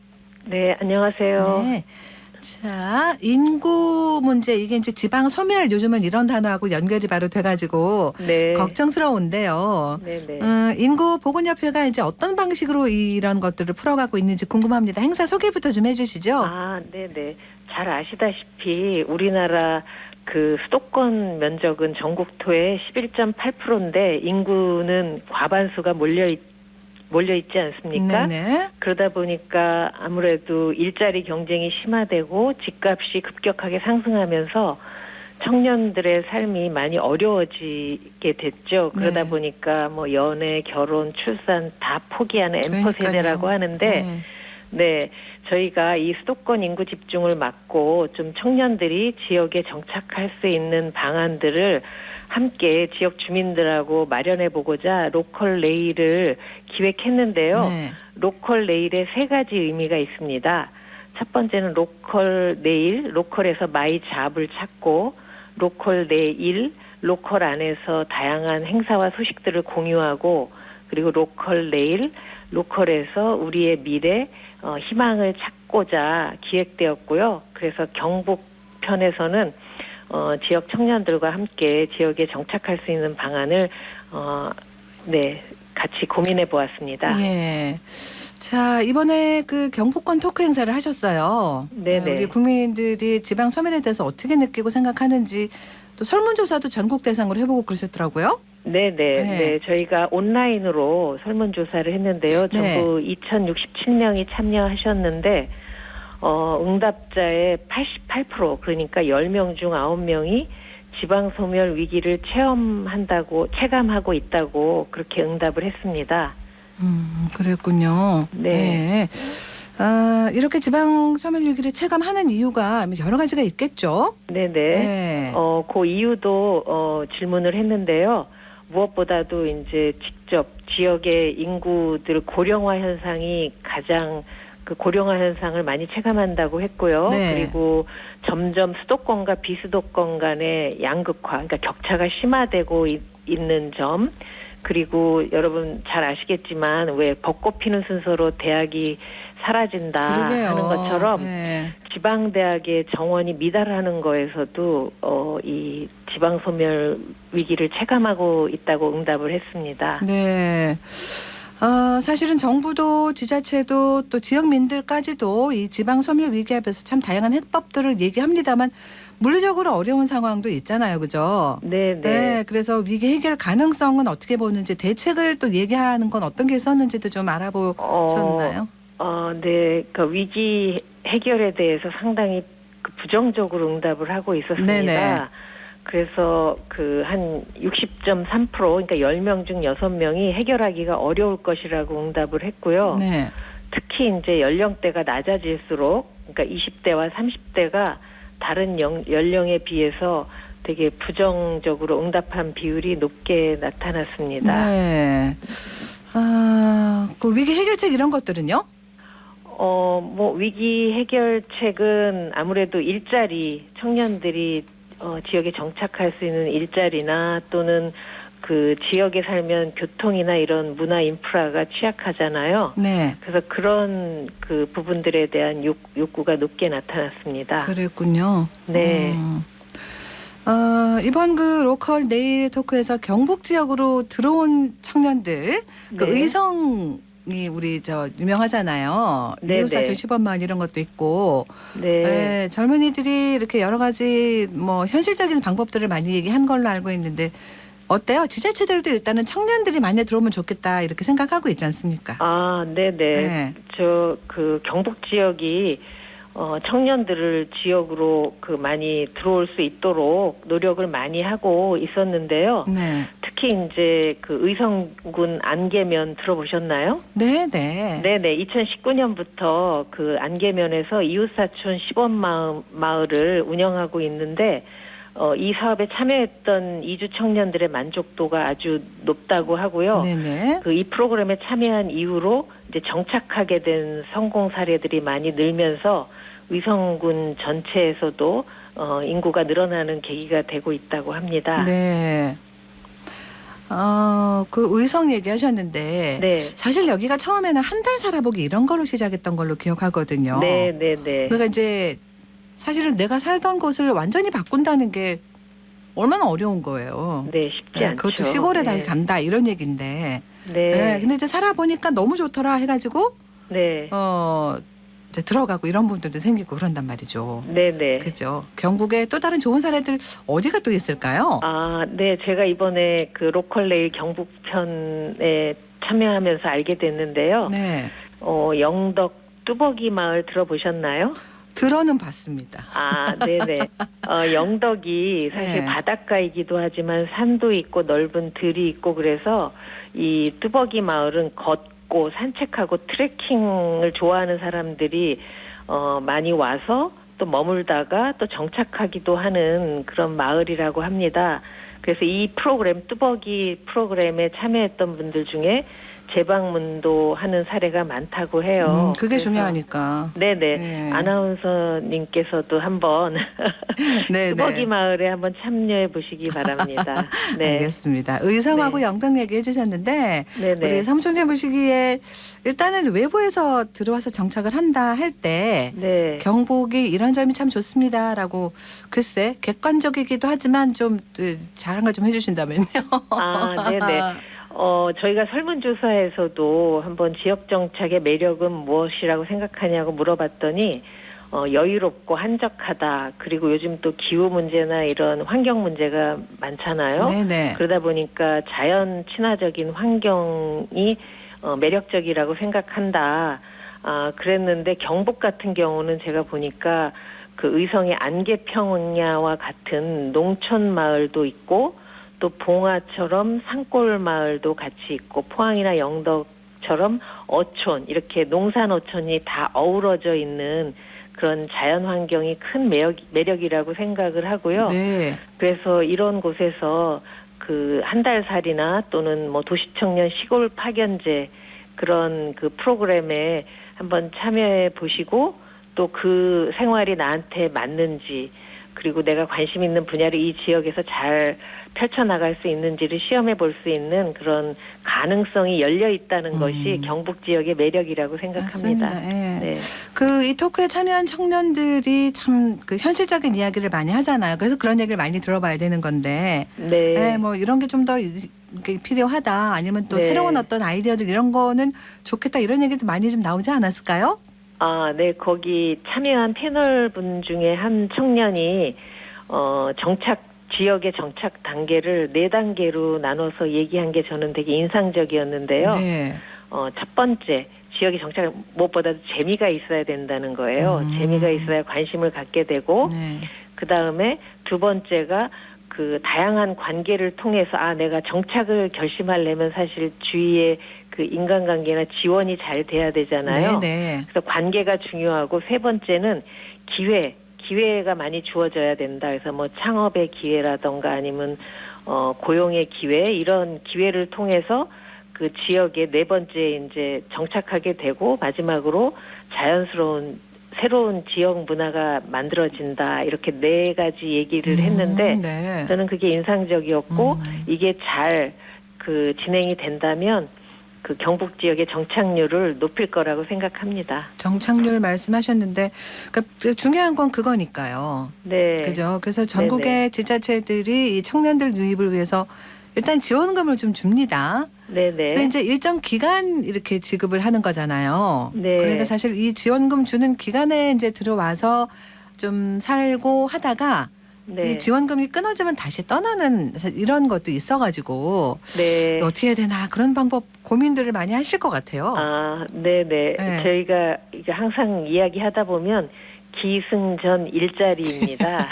네, 안녕하세요. 네. 자, 인구 문제 이게 이제 지방 소멸 요즘은 이런 단어하고 연결이 바로 돼가지고 네. 걱정스러운데요. 네네. 인구보건협회가 이제 어떤 방식으로 이런 것들을 풀어가고 있는지 궁금합니다. 행사 소개부터 좀 해주시죠. 아, 네네. 잘 아시다시피 우리나라 그 수도권 면적은 전국토의 11.8%인데 인구는 과반수가 몰려 있지 않습니까? 네네. 그러다 보니까 아무래도 일자리 경쟁이 심화되고 집값이 급격하게 상승하면서 청년들의 삶이 많이 어려워지게 됐죠. 그러다 네. 보니까 뭐 연애, 결혼, 출산 다 포기하는 엠퍼 세대라고 하는데 네, 저희가 이 수도권 인구 집중을 막고 좀 청년들이 지역에 정착할 수 있는 방안들을 함께 지역 주민들하고 마련해 보고자 로컬 레일을 기획했는데요. 네. 로컬 레일에 3가지 의미가 있습니다. 첫 번째는 로컬 레일, 로컬에서 마이 잡을 찾고 로컬 내일, 로컬 안에서 다양한 행사와 소식들을 공유하고 그리고 로컬 레일, 로컬에서 우리의 미래, 희망을 찾고자 기획되었고요. 그래서 경북 편에서는 지역 청년들과 함께 지역에 정착할 수 있는 방안을 네, 같이 고민해 보았습니다. 예. 자, 이번에 그 경북권 토크 행사를 하셨어요. 네네. 우리 국민들이 지방 소멸에 대해서 어떻게 느끼고 생각하는지 또 설문조사도 전국 대상으로 해보고 그러셨더라고요. 네네. 네, 저희가 온라인으로 설문조사를 했는데요. 전부 2,067명이 참여하셨는데 응답자의 88% 그러니까 10명 중 9명이 지방소멸 위기를 체감하고 있다고 그렇게 응답을 했습니다. 그랬군요. 네. 이렇게 지방소멸 위기를 체감하는 이유가 여러 가지가 있겠죠? 네네. 네. 그 이유도 질문을 했는데요. 무엇보다도 이제 직접 지역의 인구들 고령화 현상이 가장 그 고령화 현상을 많이 체감한다고 했고요. 네. 그리고 점점 수도권과 비수도권 간의 양극화, 그러니까 격차가 심화되고 있는 점, 그리고 여러분 잘 아시겠지만 왜 벚꽃 피는 순서로 대학이 사라진다 그러게요. 하는 것처럼 네. 지방대학의 정원이 미달하는 거에서도 이 지방소멸 위기를 체감하고 있다고 응답을 했습니다. 네. 사실은 정부도 지자체도 또 지역민들까지도 이 지방소멸 위기 앞에서 참 다양한 해법들을 얘기합니다만 물리적으로 어려운 상황도 있잖아요. 그죠? 네. 네. 그래서 위기 해결 가능성은 어떻게 보는지 대책을 또 얘기하는 건 어떤 게 있었는지도 좀 알아보셨나요? 네. 그 위기 해결에 대해서 상당히 부정적으로 응답을 하고 있었습니다. 네네. 그래서 한 60.3% 그러니까 10명 중 6명이 해결하기가 어려울 것이라고 응답을 했고요. 네. 특히 이제 연령대가 낮아질수록 그러니까 20대와 30대가 다른 연령에 비해서 되게 부정적으로 응답한 비율이 높게 나타났습니다. 네. 그 위기 해결책 이런 것들은요? 위기 해결책은 아무래도 청년들이 지역에 정착할 수 있는 일자리나 또는 그 지역에 살면 교통이나 이런 문화 인프라가 취약하잖아요. 네. 그래서 그런 그 부분들에 대한 욕구가 높게 나타났습니다. 그랬군요. 네. 이번 그 로컬 네일 토크에서 경북 지역으로 들어온 청년들, 그 네. 의성이 우리 유명하잖아요. 이웃사촌 시범마을 이런 것도 있고, 네. 젊은이들이 이렇게 여러 가지 현실적인 방법들을 많이 얘기한 걸로 알고 있는데 어때요? 지자체들도 일단은 청년들이 많이 들어오면 좋겠다 이렇게 생각하고 있지 않습니까? 네네. 네. 그 경북 지역이 청년들을 지역으로 그 많이 들어올 수 있도록 노력을 많이 하고 있었는데요. 네. 특히 이제 그 의성군 안개면 들어보셨나요? 네네. 네네. 2019년부터 그 안개면에서 이웃사촌 시범마을을 운영하고 있는데 이 사업에 참여했던 이주 청년들의 만족도가 아주 높다고 하고요. 네네. 그 이 프로그램에 참여한 이후로 이제 정착하게 된 성공 사례들이 많이 늘면서 의성군 전체에서도 인구가 늘어나는 계기가 되고 있다고 합니다. 네. 그 의성 얘기하셨는데 네. 사실 여기가 처음에는 한 달 살아보기 이런 걸로 시작했던 걸로 기억하거든요. 네네네. 그러니까 이제 사실은 내가 살던 곳을 완전히 바꾼다는 게 얼마나 어려운 거예요. 네, 쉽지 않죠. 그것도 시골에 다 네. 간다 이런 얘기인데. 네. 근데 이제 살아보니까 너무 좋더라 해가지고 네. 이제 들어가고 이런 분들도 생기고 그런단 말이죠. 네네. 그죠. 경북에 또 다른 좋은 사례들 어디가 또 있을까요? 아, 네. 제가 이번에 그 로컬 레일 경북편에 참여하면서 알게 됐는데요. 네. 영덕 뚜벅이 마을 들어보셨나요? 들어는 봤습니다. 아, 네네. 영덕이 사실 네. 바닷가이기도 하지만 산도 있고 넓은 들이 있고 그래서 이 뚜벅이 마을은 걷고 산책하고 트레킹을 좋아하는 사람들이 많이 와서 또 머물다가 또 정착하기도 하는 그런 마을이라고 합니다. 그래서 이 프로그램, 뚜벅이 프로그램에 참여했던 분들 중에 재방문도 하는 사례가 많다고 해요. 그게 그래서 중요하니까. 네네. 네. 아나운서님께서도 한번 네, 뚜벅이 네. 마을에 한번 참여해 보시기 바랍니다. 네. 알겠습니다. 의성하고 네. 영덕 얘기해 주셨는데 네네. 우리 사무총장 보시기에 일단은 외부에서 들어와서 정착을 한다 할 때 네. 경북이 이런 점이 참 좋습니다라고 글쎄 객관적이기도 하지만 좀 자랑을 좀 해주신다면요. 아, 네네. 저희가 설문조사에서도 한번 지역 정착의 매력은 무엇이라고 생각하냐고 물어봤더니 여유롭고 한적하다. 그리고 요즘 또 기후 문제나 이런 환경 문제가 많잖아요. 네네. 그러다 보니까 자연 친화적인 환경이 매력적이라고 생각한다. 그랬는데 경북 같은 경우는 제가 보니까 그 의성의 안개평야와 같은 농촌 마을도 있고 또 봉화처럼 산골 마을도 같이 있고 포항이나 영덕처럼 어촌 이렇게 농산어촌이 다 어우러져 있는 그런 자연 환경이 큰 매력이라고 생각을 하고요. 네. 그래서 이런 곳에서 그 한 달 살이나 또는 뭐 도시청년 시골 파견제 그런 그 프로그램에 한번 참여해 보시고 또 그 생활이 나한테 맞는지 그리고 내가 관심 있는 분야를 이 지역에서 잘 펼쳐나갈 수 있는지를 시험해 볼 수 있는 그런 가능성이 열려 있다는 것이 경북 지역의 매력이라고 생각합니다. 맞습니다. 예. 네. 이 토크에 참여한 청년들이 참 그 현실적인 이야기를 많이 하잖아요. 그래서 그런 얘기를 많이 들어봐야 되는 건데, 네. 뭐 이런 게 좀 더 필요하다. 아니면 또 네. 새로운 어떤 아이디어들 이런 거는 좋겠다. 이런 얘기도 많이 좀 나오지 않았을까요? 아, 네. 거기 참여한 패널 분 중에 한 청년이 지역의 정착 단계를 4단계로 나눠서 얘기한 게 저는 되게 인상적이었는데요. 네. 첫 번째, 지역의 정착 무엇보다도 재미가 있어야 된다는 거예요. 재미가 있어야 관심을 갖게 되고, 네. 그 다음에 두 번째가 그 다양한 관계를 통해서 내가 정착을 결심하려면 사실 주위에 그 인간관계나 지원이 잘 돼야 되잖아요. 네. 그래서 관계가 중요하고 세 번째는 기회가 많이 주어져야 된다. 그래서 뭐 창업의 기회라던가 아니면 고용의 기회 이런 기회를 통해서 그 지역의 네 번째 이제 정착하게 되고 마지막으로 자연스러운 새로운 지역 문화가 만들어진다. 이렇게 네 가지 얘기를 했는데 네. 저는 그게 인상적이었고 이게 잘 그 진행이 된다면 그 경북 지역의 정착률을 높일 거라고 생각합니다. 정착률 말씀하셨는데 그러니까 중요한 건 그거니까요. 네. 그죠. 그래서 전국의 네네. 지자체들이 이 청년들 유입을 위해서 일단 지원금을 좀 줍니다. 네네. 근데 이제 일정 기간 이렇게 지급을 하는 거잖아요. 네. 그러니까 사실 이 지원금 주는 기간에 이제 들어와서 좀 살고 하다가 네. 이 지원금이 끊어지면 다시 떠나는 이런 것도 있어가지고 네. 어떻게 해야 되나 그런 방법 고민들을 많이 하실 것 같아요. 네네. 네. 저희가 이게 항상 이야기하다 보면 기승전 일자리입니다.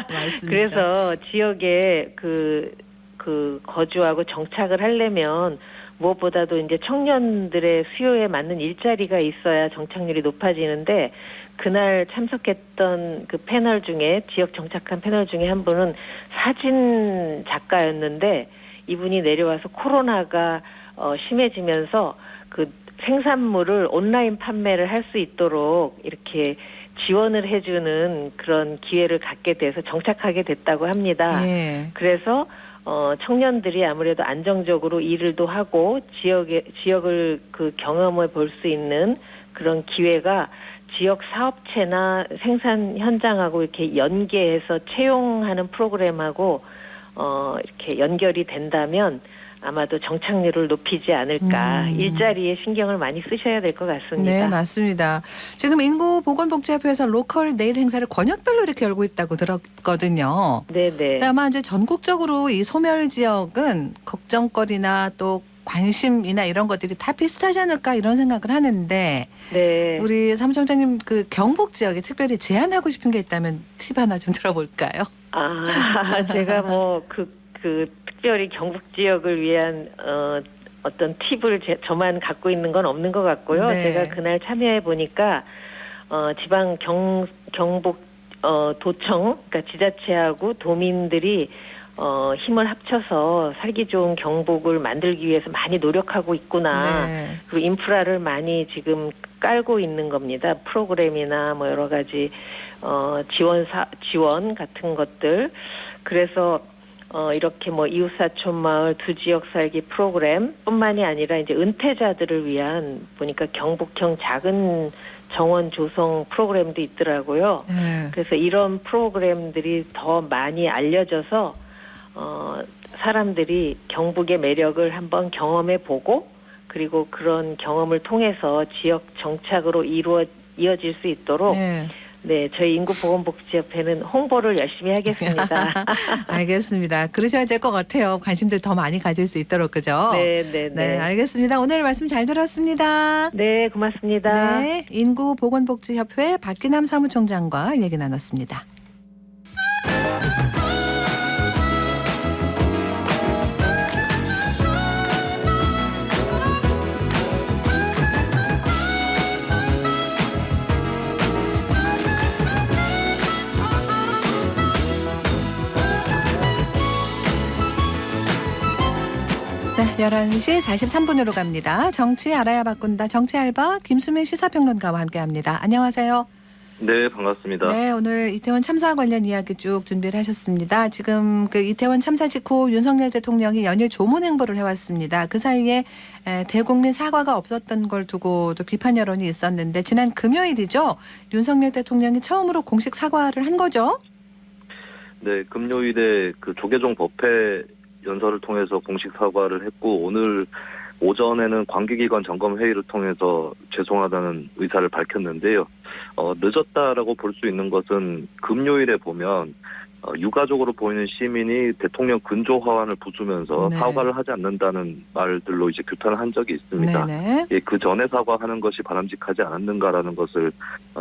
맞습니다. 그래서 지역에 그 거주하고 정착을 하려면 무엇보다도 이제 청년들의 수요에 맞는 일자리가 있어야 정착률이 높아지는데 그날 참석했던 그 패널 중에 지역 정착한 패널 중에 한 분은 사진 작가였는데 이분이 내려와서 코로나가 심해지면서 그 생산물을 온라인 판매를 할 수 있도록 이렇게 지원을 해주는 그런 기회를 갖게 돼서 정착하게 됐다고 합니다. 예. 그래서 청년들이 아무래도 안정적으로 일을도 하고 지역을 그 경험해 볼 수 있는 그런 기회가 지역 사업체나 생산 현장하고 이렇게 연계해서 채용하는 프로그램하고 이렇게 연결이 된다면 아마도 정착률을 높이지 않을까. 일자리에 신경을 많이 쓰셔야 될 것 같습니다. 네, 맞습니다. 지금 인구보건복지협회에서 로컬 네일 행사를 권역별로 이렇게 열고 있다고 들었거든요. 네네. 아마 이제 전국적으로 이 소멸 지역은 걱정거리나 또 관심이나 이런 것들이 다 비슷하지 않을까 이런 생각을 하는데 네. 우리 사무총장님 그 경북 지역에 특별히 제안하고 싶은 게 있다면 팁 하나 좀 들어볼까요? 제가 뭐 특별히 경북 지역을 위한 어떤 팁을 저만 갖고 있는 건 없는 것 같고요. 네. 제가 그날 참여해 보니까 지방 경북 도청, 그러니까 지자체하고 도민들이 힘을 합쳐서 살기 좋은 경북을 만들기 위해서 많이 노력하고 있구나. 네. 그리고 인프라를 많이 지금 깔고 있는 겁니다. 프로그램이나 뭐 여러 가지 지원 같은 것들. 그래서 이렇게 뭐 이웃사촌 마을 두 지역 살기 프로그램뿐만이 아니라 이제 은퇴자들을 위한 보니까 경북형 작은 정원 조성 프로그램도 있더라고요. 네. 그래서 이런 프로그램들이 더 많이 알려져서 사람들이 경북의 매력을 한번 경험해 보고 그리고 그런 경험을 통해서 지역 정착으로 이어질 수 있도록 네, 저희 인구보건복지협회는 홍보를 열심히 하겠습니다. 알겠습니다. 그러셔야 될 것 같아요. 관심들 더 많이 가질 수 있도록, 그죠? 네, 알겠습니다. 오늘 말씀 잘 들었습니다. 네, 고맙습니다. 네, 인구보건복지협회 박기남 사무총장과 얘기 나눴습니다. 네, 11시 43분으로 갑니다. 정치 알아야 바꾼다. 정치 알바 김수민 시사평론가와 함께합니다. 안녕하세요. 네, 반갑습니다. 네, 오늘 이태원 참사 관련 이야기 쭉 준비를 하셨습니다. 지금 그 이태원 참사 직후 윤석열 대통령이 연일 조문 행보를 해왔습니다. 그 사이에 대국민 사과가 없었던 걸 두고도 비판 여론이 있었는데 지난 금요일이죠. 윤석열 대통령이 처음으로 공식 사과를 한 거죠. 네, 금요일에 그 조계종 법회 연설을 통해서 공식 사과를 했고 오늘 오전에는 관계기관 점검 회의를 통해서 죄송하다는 의사를 밝혔는데요. 늦었다라고 볼 수 있는 것은 금요일에 보면 유가족으로 보이는 시민이 대통령 근조 화환을 부수면서 사과를 하지 않는다는 말들로 이제 규탄을 한 적이 있습니다. 예, 그 전에 사과하는 것이 바람직하지 않았는가라는 것을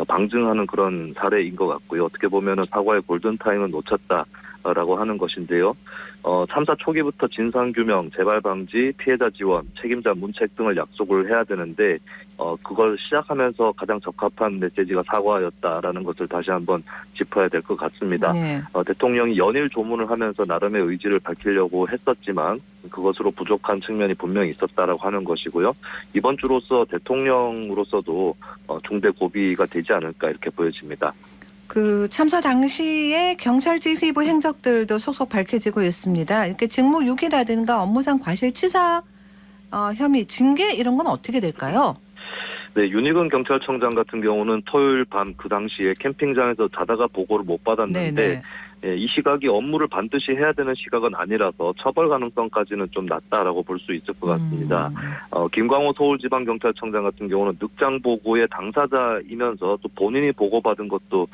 방증하는 그런 사례인 것 같고요. 어떻게 보면은 사과의 골든타임은 놓쳤다라고 하는 것인데요. 참사 초기부터 진상규명, 재발방지, 피해자 지원, 책임자 문책 등을 약속을 해야 되는데 그걸 시작하면서 가장 적합한 메시지가 사과였다라는 것을 다시 한번 짚어야 될 것 같습니다. 대통령이 연일 조문을 하면서 나름의 의지를 밝히려고 했었지만 그것으로 부족한 측면이 분명히 있었다라고 하는 것이고요. 이번 주로서 대통령으로서도 중대 고비가 되지 않을까 이렇게 보여집니다. 그 참사 당시에 경찰 지휘부 행적들도 속속 밝혀지고 있습니다. 이렇게 직무유기라든가 업무상 과실치사 혐의, 징계 이런 건 어떻게 될까요? 네, 윤희근 경찰청장 같은 경우는 토요일 밤 그 당시에 캠핑장에서 자다가 보고를 못 받았는데 이 시각이 업무를 반드시 해야 되는 시각은 아니라서 처벌 가능성까지는 좀 낮다라고 볼 수 있을 것 같습니다. 김광호 서울지방경찰청장 같은 경우는 늑장 보고의 당사자이면서 또 본인이 보고받은 것도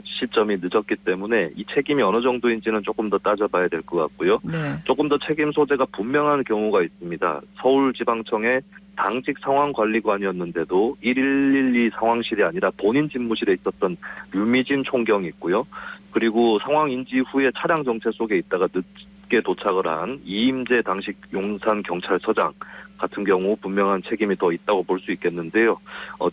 시점이 늦었기 때문에 이 책임이 어느 정도인지는 조금 더 따져봐야 될 것 같고요. 네. 조금 더 책임 소재가 분명한 경우가 있습니다. 서울지방청의 당직 상황관리관이었는데도 1112 상황실이 아니라 본인 집무실에 있었던 류미진 총경이 있고요. 그리고 상황 인지 후에 차량 정체 속에 있다가 늦게 도착을 한 이임재 당시 용산경찰서장 같은 경우 분명한 책임이 더 있다고 볼 수 있겠는데요.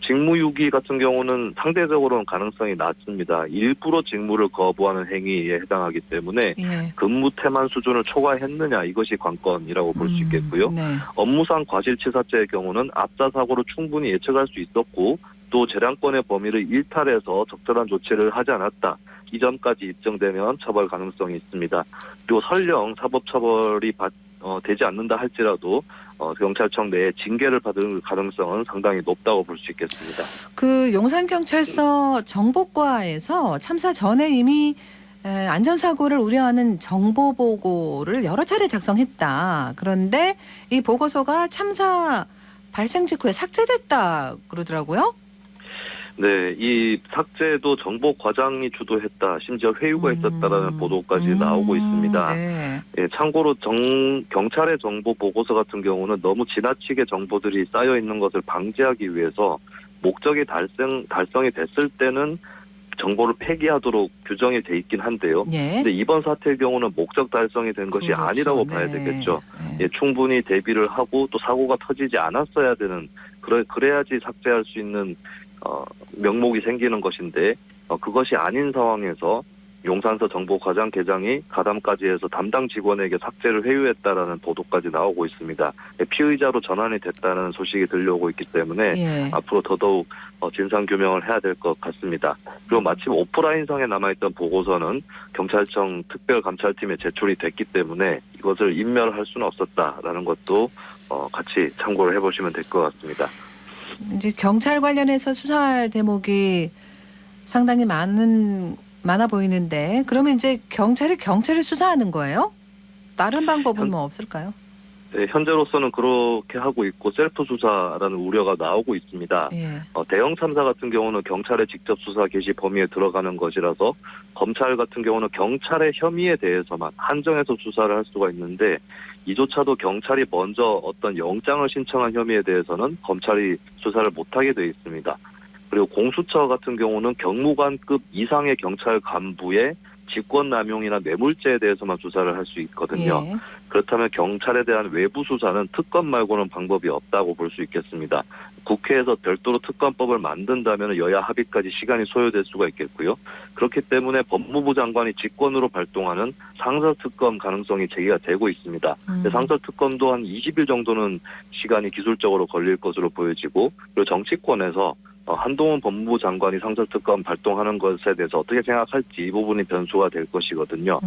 직무유기 같은 경우는 상대적으로는 가능성이 낮습니다. 일부러 직무를 거부하는 행위에 해당하기 때문에 예. 근무 태만 수준을 초과했느냐 이것이 관건이라고 볼 수 있겠고요. 네. 업무상 과실치사죄의 경우는 압사 사고로 충분히 예측할 수 있었고 또 재량권의 범위를 일탈해서 적절한 조치를 하지 않았다. 이 점까지 입증되면 처벌 가능성이 있습니다. 그리고 설령 사법처벌이 되지 않는다 할지라도 경찰청 내에 징계를 받을 가능성은 상당히 높다고 볼 수 있겠습니다. 그 용산경찰서 정보과에서 참사 전에 이미 안전사고를 우려하는 정보보고를 여러 차례 작성했다. 그런데 이 보고서가 참사 발생 직후에 삭제됐다 그러더라고요. 네, 이 삭제도 정보과장이 주도했다. 심지어 회유가 있었다라는 보도까지 나오고 있습니다. 네. 예, 참고로 경찰의 정보 보고서 같은 경우는 너무 지나치게 정보들이 쌓여 있는 것을 방지하기 위해서 목적이 달성이 됐을 때는 정보를 폐기하도록 규정이 돼 있긴 한데요. 예. 근데 이번 사태의 경우는 목적 달성이 된 것이 그렇죠. 아니라고 봐야 네. 되겠죠. 예, 충분히 대비를 하고 또 사고가 터지지 않았어야 되는 그래야지 삭제할 수 있는 명목이 생기는 것인데 그것이 아닌 상황에서 용산서 정보과장 계장이 가담까지 해서 담당 직원에게 삭제를 회유했다라는 보도까지 나오고 있습니다. 피의자로 전환이 됐다는 소식이 들려오고 있기 때문에 예. 앞으로 더더욱 진상규명을 해야 될 것 같습니다. 그리고 마침 오프라인상에 남아있던 보고서는 경찰청 특별감찰팀에 제출이 됐기 때문에 이것을 인멸할 수는 없었다라는 것도 같이 참고를 해보시면 될 것 같습니다. 이제 경찰 관련해서 수사할 대목이 상당히 많아 보이는데 그러면 이제 경찰을 수사하는 거예요? 다른 방법은 뭐 없을까요? 네, 현재로서는 그렇게 하고 있고 셀프 수사라는 우려가 나오고 있습니다. 예. 대형 참사 같은 경우는 경찰의 직접 수사 개시 범위에 들어가는 것이라서 검찰 같은 경우는 경찰의 혐의에 대해서만 한정해서 수사를 할 수가 있는데 이조차도 경찰이 먼저 어떤 영장을 신청한 혐의에 대해서는 검찰이 수사를 못하게 되어 있습니다. 그리고 공수처 같은 경우는 경무관급 이상의 경찰 간부의 직권남용이나 뇌물죄에 대해서만 수사를 할 수 있거든요. 예. 그렇다면 경찰에 대한 외부 수사는 특검 말고는 방법이 없다고 볼 수 있겠습니다. 국회에서 별도로 특검법을 만든다면 여야 합의까지 시간이 소요될 수가 있겠고요. 그렇기 때문에 법무부 장관이 직권으로 발동하는 상설특검 가능성이 제기가 되고 있습니다. 상설특검도 한 20일 정도는 시간이 기술적으로 걸릴 것으로 보여지고 그리고 정치권에서 한동훈 법무부 장관이 상설특검 발동하는 것에 대해서 어떻게 생각할지 이 부분이 변수가 될 것이거든요.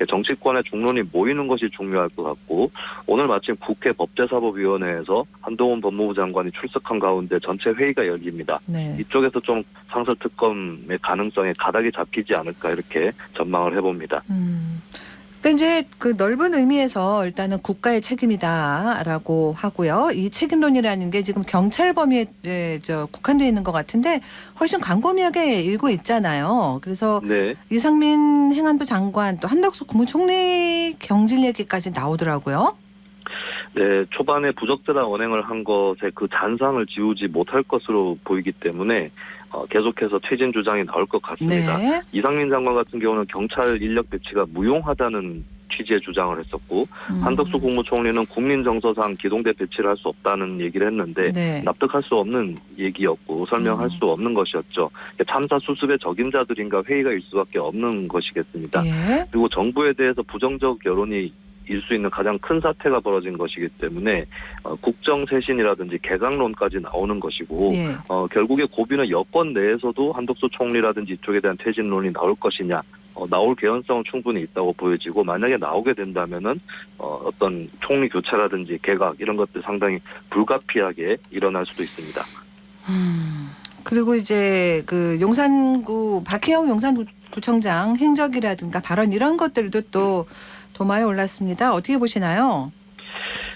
정치권의 중론이 모이는 것이 중요할 것 같고 오늘 마침 국회 법제사법위원회에서 한동훈 법무부 장관이 출석한 가운데 전체 회의가 열립니다. 네. 이쪽에서 좀 상설특검의 가능성에 가닥이 잡히지 않을까 이렇게 전망을 해봅니다. 그러니까 이제 그 넓은 의미에서 일단은 국가의 책임이다라고 하고요. 이 책임론이라는 게 지금 경찰 범위에 국한되어 있는 것 같은데 훨씬 광범위하게 일고 있잖아요. 그래서 네. 이상민 행안부 장관 또 한덕수 국무총리 경질 얘기까지 나오더라고요. 네, 초반에 부적절한 언행을 한 것에 그 잔상을 지우지 못할 것으로 보이기 때문에 계속해서 퇴진 주장이 나올 것 같습니다. 네. 이상민 장관 같은 경우는 경찰 인력 배치가 무용하다는 취지의 주장을 했었고 한덕수 국무총리는 국민정서상 기동대 배치를 할 수 없다는 얘기를 했는데 네. 납득할 수 없는 얘기였고 설명할 수 없는 것이었죠. 참사 수습의 적임자들인가 회의가 일 수밖에 없는 것이겠습니다. 예. 그리고 정부에 대해서 부정적 여론이 일 수 있는 가장 큰 사태가 벌어진 것이기 때문에 국정쇄신이라든지 개강론까지 나오는 것이고 예. 결국에 고비는 여권 내에서도 한덕수 총리라든지 이쪽에 대한 퇴진론이 나올 것이냐 나올 개연성은 충분히 있다고 보여지고 만약에 나오게 된다면은 어떤 총리 교체라든지 개각 이런 것들 상당히 불가피하게 일어날 수도 있습니다. 그리고 이제 그 박혜영 용산구청장 행적이라든가 발언 이런 것들도 또 도마에 올랐습니다. 어떻게 보시나요?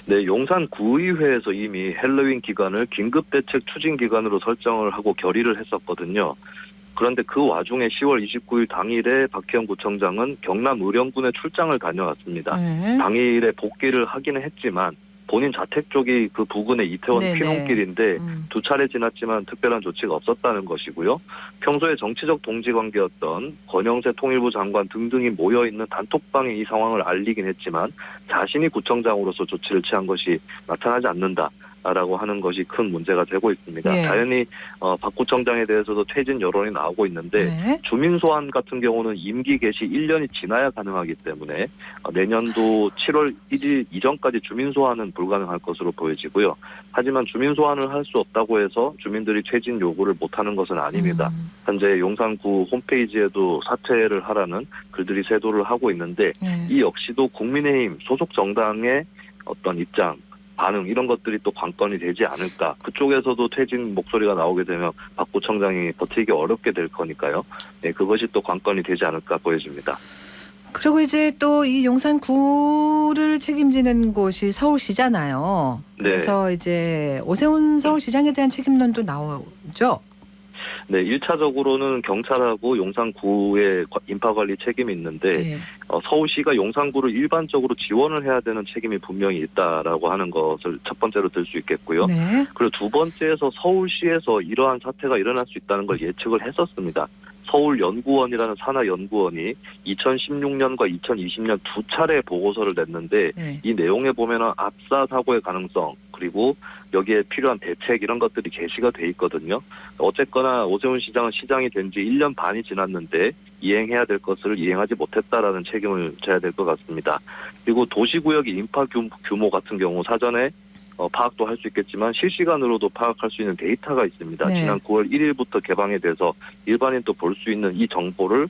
네, 용산구의회에서 이미 헬로윈 기간을 긴급대책 추진 기간으로 설정을 하고 결의를 했었거든요. 그런데 그 와중에 10월 29일 당일에 박희영 구청장은 경남 의령군에 출장을 다녀왔습니다. 당일에 복귀를 하기는 했지만 본인 자택 쪽이 그 부근의 이태원 피농길인데 두 차례 지났지만 특별한 조치가 없었다는 것이고요. 평소에 정치적 동지관계였던 권영세 통일부 장관 등등이 모여있는 단톡방에 이 상황을 알리긴 했지만 자신이 구청장으로서 조치를 취한 것이 나타나지 않는다. 라고 하는 것이 큰 문제가 되고 있습니다. 네. 자연히 박 구청장에 대해서도 퇴진 여론이 나오고 있는데 주민 소환 같은 경우는 임기 개시 1년이 지나야 가능하기 때문에 내년도 7월 1일 이전까지 주민 소환은 불가능할 것으로 보여지고요. 하지만 주민 소환을 할 수 없다고 해서 주민들이 퇴진 요구를 못하는 것은 아닙니다. 현재 용산구 홈페이지에도 사퇴를 하라는 글들이 쇄도를 하고 있는데 이 역시도 국민의힘 소속 정당의 어떤 입장 반응 이런 것들이 또 관건이 되지 않을까. 그쪽에서도 퇴진 목소리가 나오게 되면 박 구청장이 버티기 어렵게 될 거니까요. 네, 그것이 또 관건이 되지 않을까 보여집니다. 그리고 이제 또 이 용산구를 책임지는 곳이 서울시잖아요. 그래서 이제 오세훈 서울시장에 대한 책임론도 나오죠. 네, 1차적으로는 경찰하고 용산구의 인파관리 책임이 있는데 서울시가 용산구를 일반적으로 지원을 해야 되는 책임이 분명히 있다라고 하는 것을 첫 번째로 들 수 있겠고요. 그리고 두 번째에서 서울시에서 이러한 사태가 일어날 수 있다는 걸 예측을 했었습니다. 서울연구원이라는 산하연구원이 2016년과 2020년 두 차례 보고서를 냈는데 이 내용에 보면은 압사 사고의 가능성 그리고 여기에 필요한 대책 이런 것들이 게시가 돼 있거든요. 어쨌거나 오세훈 시장은 시장이 된 지 1년 반이 지났는데 이행해야 될 것을 이행하지 못했다라는 책임을 져야 될 것 같습니다. 그리고 도시구역의 인파 규모 같은 경우 사전에 파악도 할 수 있겠지만 실시간으로도 파악할 수 있는 데이터가 있습니다. 지난 9월 1일부터 개방이 돼서 일반인도 볼 수 있는 이 정보를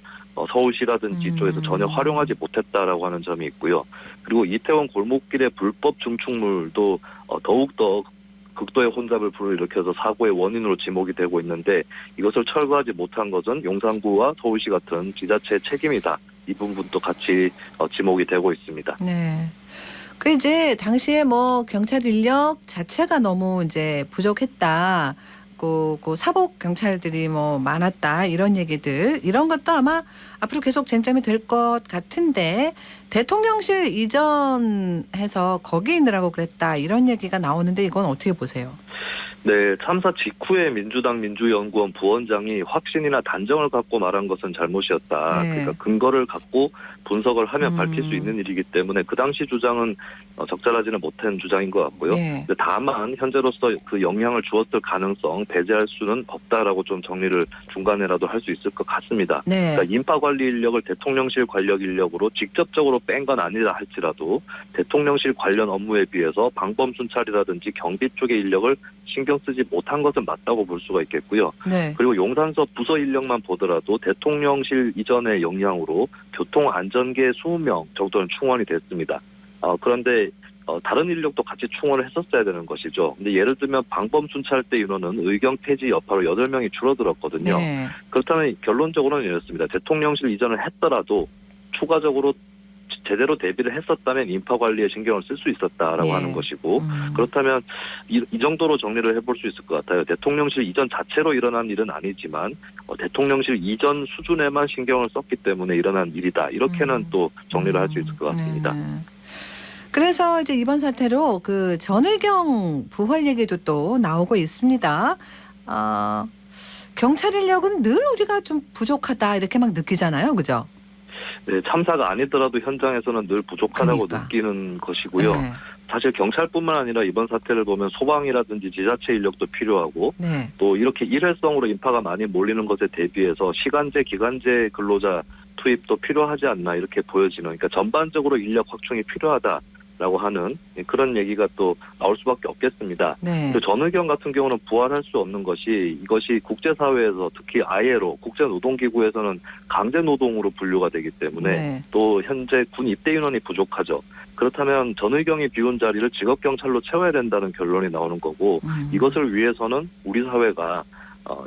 서울시라든지 쪽에서 전혀 활용하지 못했다라고 하는 점이 있고요. 그리고 이태원 골목길의 불법 증축물도 더욱더 극도의 혼잡을 불러일으켜서 사고의 원인으로 지목이 되고 있는데 이것을 철거하지 못한 것은 용산구와 서울시 같은 지자체의 책임이다. 이 부분도 같이 지목이 되고 있습니다. 네. 그 이제 당시에 뭐 경찰 인력 자체가 너무 이제 부족했다. 그 사복 경찰들이 뭐 많았다 이런 얘기들 이런 것도 아마 앞으로 계속 쟁점이 될 것 같은데 대통령실 이전해서 거기 있느라고 그랬다 이런 얘기가 나오는데 이건 어떻게 보세요? 네, 참사 직후에 민주당 민주연구원 부원장이 확신이나 단정을 갖고 말한 것은 잘못이었다. 그러니까 근거를 갖고 분석을 하면 밝힐 수 있는 일이기 때문에 그 당시 주장은 적절하지는 못한 주장인 것 같고요. 다만 현재로서 그 영향을 주었을 가능성 배제할 수는 없다라고 좀 정리를 중간에라도 할 수 있을 것 같습니다. 그러니까 인파관리 인력을 대통령실 관련 인력으로 직접적으로 뺀 건 아니라 할지라도 대통령실 관련 업무에 비해서 방범 순찰이라든지 경비 쪽의 인력을 신경 쓰지 못한 것은 맞다고 볼 수가 있겠고요. 그리고 용산서 부서 인력만 보더라도 대통령실 이전의 영향으로 교통안전계 20명 정도는 충원이 됐습니다. 그런데 다른 인력도 같이 충원을 했었어야 되는 것이죠. 근데 예를 들면 방범순찰대 인원은 의경 폐지 여파로 8명이 줄어들었거든요. 그렇다면 결론적으로는 이렇습니다. 대통령실 이전을 했더라도 추가적으로 제대로 대비를 했었다면 인파관리에 신경을 쓸 수 있었다라고 하는 것이고 그렇다면 이 정도로 정리를 해볼 수 있을 것 같아요. 대통령실 이전 자체로 일어난 일은 아니지만 대통령실 이전 수준에만 신경을 썼기 때문에 일어난 일이다. 이렇게는 또 정리를 할 수 있을 것 같습니다. 그래서 이제 이번 사태로 그 전의경 부활 얘기도 또 나오고 있습니다. 경찰 인력은 늘 우리가 좀 부족하다 이렇게 막 느끼잖아요. 그죠? 네, 참사가 아니더라도 현장에서는 늘 부족하다고 느끼는 것이고요. 사실 경찰뿐만 아니라 이번 사태를 보면 소방이라든지 지자체 인력도 필요하고 또 이렇게 일회성으로 인파가 많이 몰리는 것에 대비해서 시간제, 기간제 근로자 투입도 필요하지 않나 이렇게 보여지는 그러니까 전반적으로 인력 확충이 필요하다라고 하는 그런 얘기가 또 나올 수밖에 없겠습니다. 그 전의경 같은 경우는 부활할 수 없는 것이 이것이 국제사회에서 특히 ILO 국제노동기구에서는 강제노동으로 분류가 되기 때문에 또 현재 군 입대 인원이 부족하죠. 그렇다면 전의경이 비운 자리를 직업경찰로 채워야 된다는 결론이 나오는 거고 이것을 위해서는 우리 사회가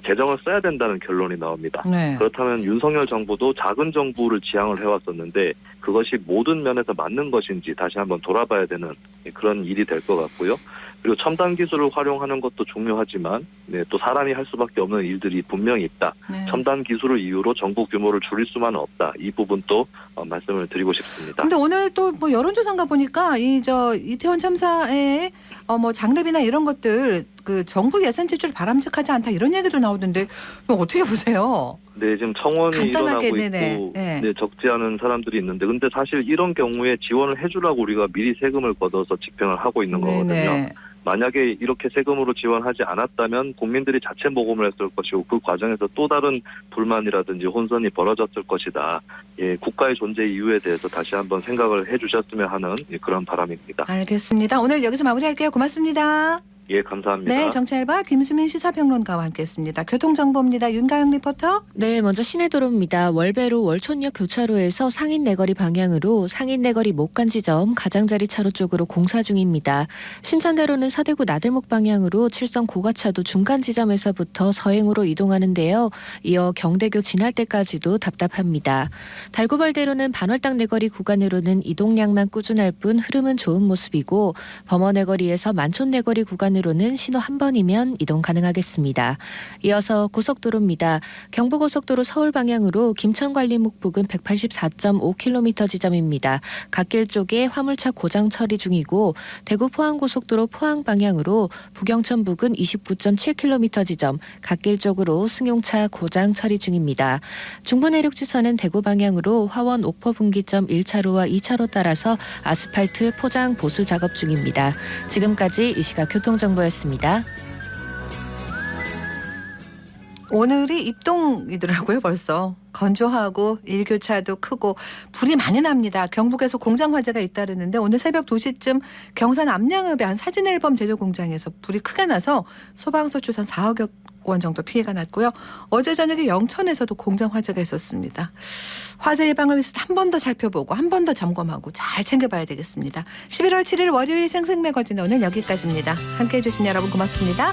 재정을 써야 된다는 결론이 나옵니다. 그렇다면 윤석열 정부도 작은 정부를 지향을 해왔었는데 그것이 모든 면에서 맞는 것인지 다시 한번 돌아봐야 되는 그런 일이 될 것 같고요. 그리고 첨단 기술을 활용하는 것도 중요하지만 네, 또 사람이 할 수밖에 없는 일들이 분명히 있다. 네. 첨단 기술을 이유로 전국 규모를 줄일 수만은 없다. 이 부분도 말씀을 드리고 싶습니다. 근데 오늘 또 뭐 여론조사인가 보니까 이태원 참사에 뭐 장례비나 이런 것들 그 정부 예산 지출 바람직하지 않다 이런 얘기도 나오던데 이거 어떻게 보세요? 네, 지금 청원이 간단하게, 일어나고 네네. 있고 네. 네, 적지 않은 사람들이 있는데 근데 사실 이런 경우에 지원을 해주라고 우리가 미리 세금을 걷어서 집행을 하고 있는 거거든요. 네네. 만약에 이렇게 세금으로 지원하지 않았다면 국민들이 자체 모금을 했을 것이고 그 과정에서 또 다른 불만이라든지 혼선이 벌어졌을 것이다. 예, 국가의 존재 이유에 대해서 다시 한번 생각을 해주셨으면 하는 그런 바람입니다. 알겠습니다. 오늘 여기서 마무리할게요. 고맙습니다. 예, 감사합니다. 네, 정치알바 김수민 시사평론가와 함께했습니다. 교통정보입니다. 윤가영 리포터. 네, 먼저 시내도로입니다. 월배로 월촌역 교차로에서 상인 내거리 방향으로 상인 내거리 못 간 지점 가장자리 차로 쪽으로 공사 중입니다. 신천대로는 서대구 나들목 방향으로 칠성 고가차도 중간 지점에서부터 서행으로 이동하는데요. 이어 경대교 지날 때까지도 답답합니다. 달구벌대로는 반월당 내거리 구간으로는 이동량만 꾸준할 뿐 흐름은 좋은 모습이고 범어 내거리에서 만촌 내거리 구간으로는 신호 한 번이면 이동 가능하겠습니다. 이어서 고속도로입니다. 경부고속도로 서울 방향으로 김천관리목 부근 184.5km 지점입니다. 갓길 쪽에 화물차 고장 처리 중이고 대구 포항고속도로 포항 방향으로 부경천 부근 29.7km 지점 갓길 쪽으로 승용차 고장 처리 중입니다. 중부내륙지선은 대구 방향으로 화원 옥포 분기점 1차로와 2차로 따라서 아스팔트 포장 보수 작업 중입니다. 지금까지 이 시각 교통정보였습니다. 오늘이 입동이더라고요. 벌써 건조하고 일교차도 크고 불이 많이 납니다. 경북에서 공장 화재가 잇따르는데 오늘 새벽 2시쯤 경산 암양읍의 한 사진 앨범 제조 공장에서 불이 크게 나서 소방서 추산 4억 원 정도 피해가 났고요. 어제 저녁에 영천에서도 공장 화재가 있었습니다. 화재 예방을 위해서 한 번 더 살펴보고 한 번 더 점검하고 잘 챙겨봐야 되겠습니다. 11월 7일 월요일 생생매거진 오늘 여기까지입니다. 함께해 주신 여러분 고맙습니다.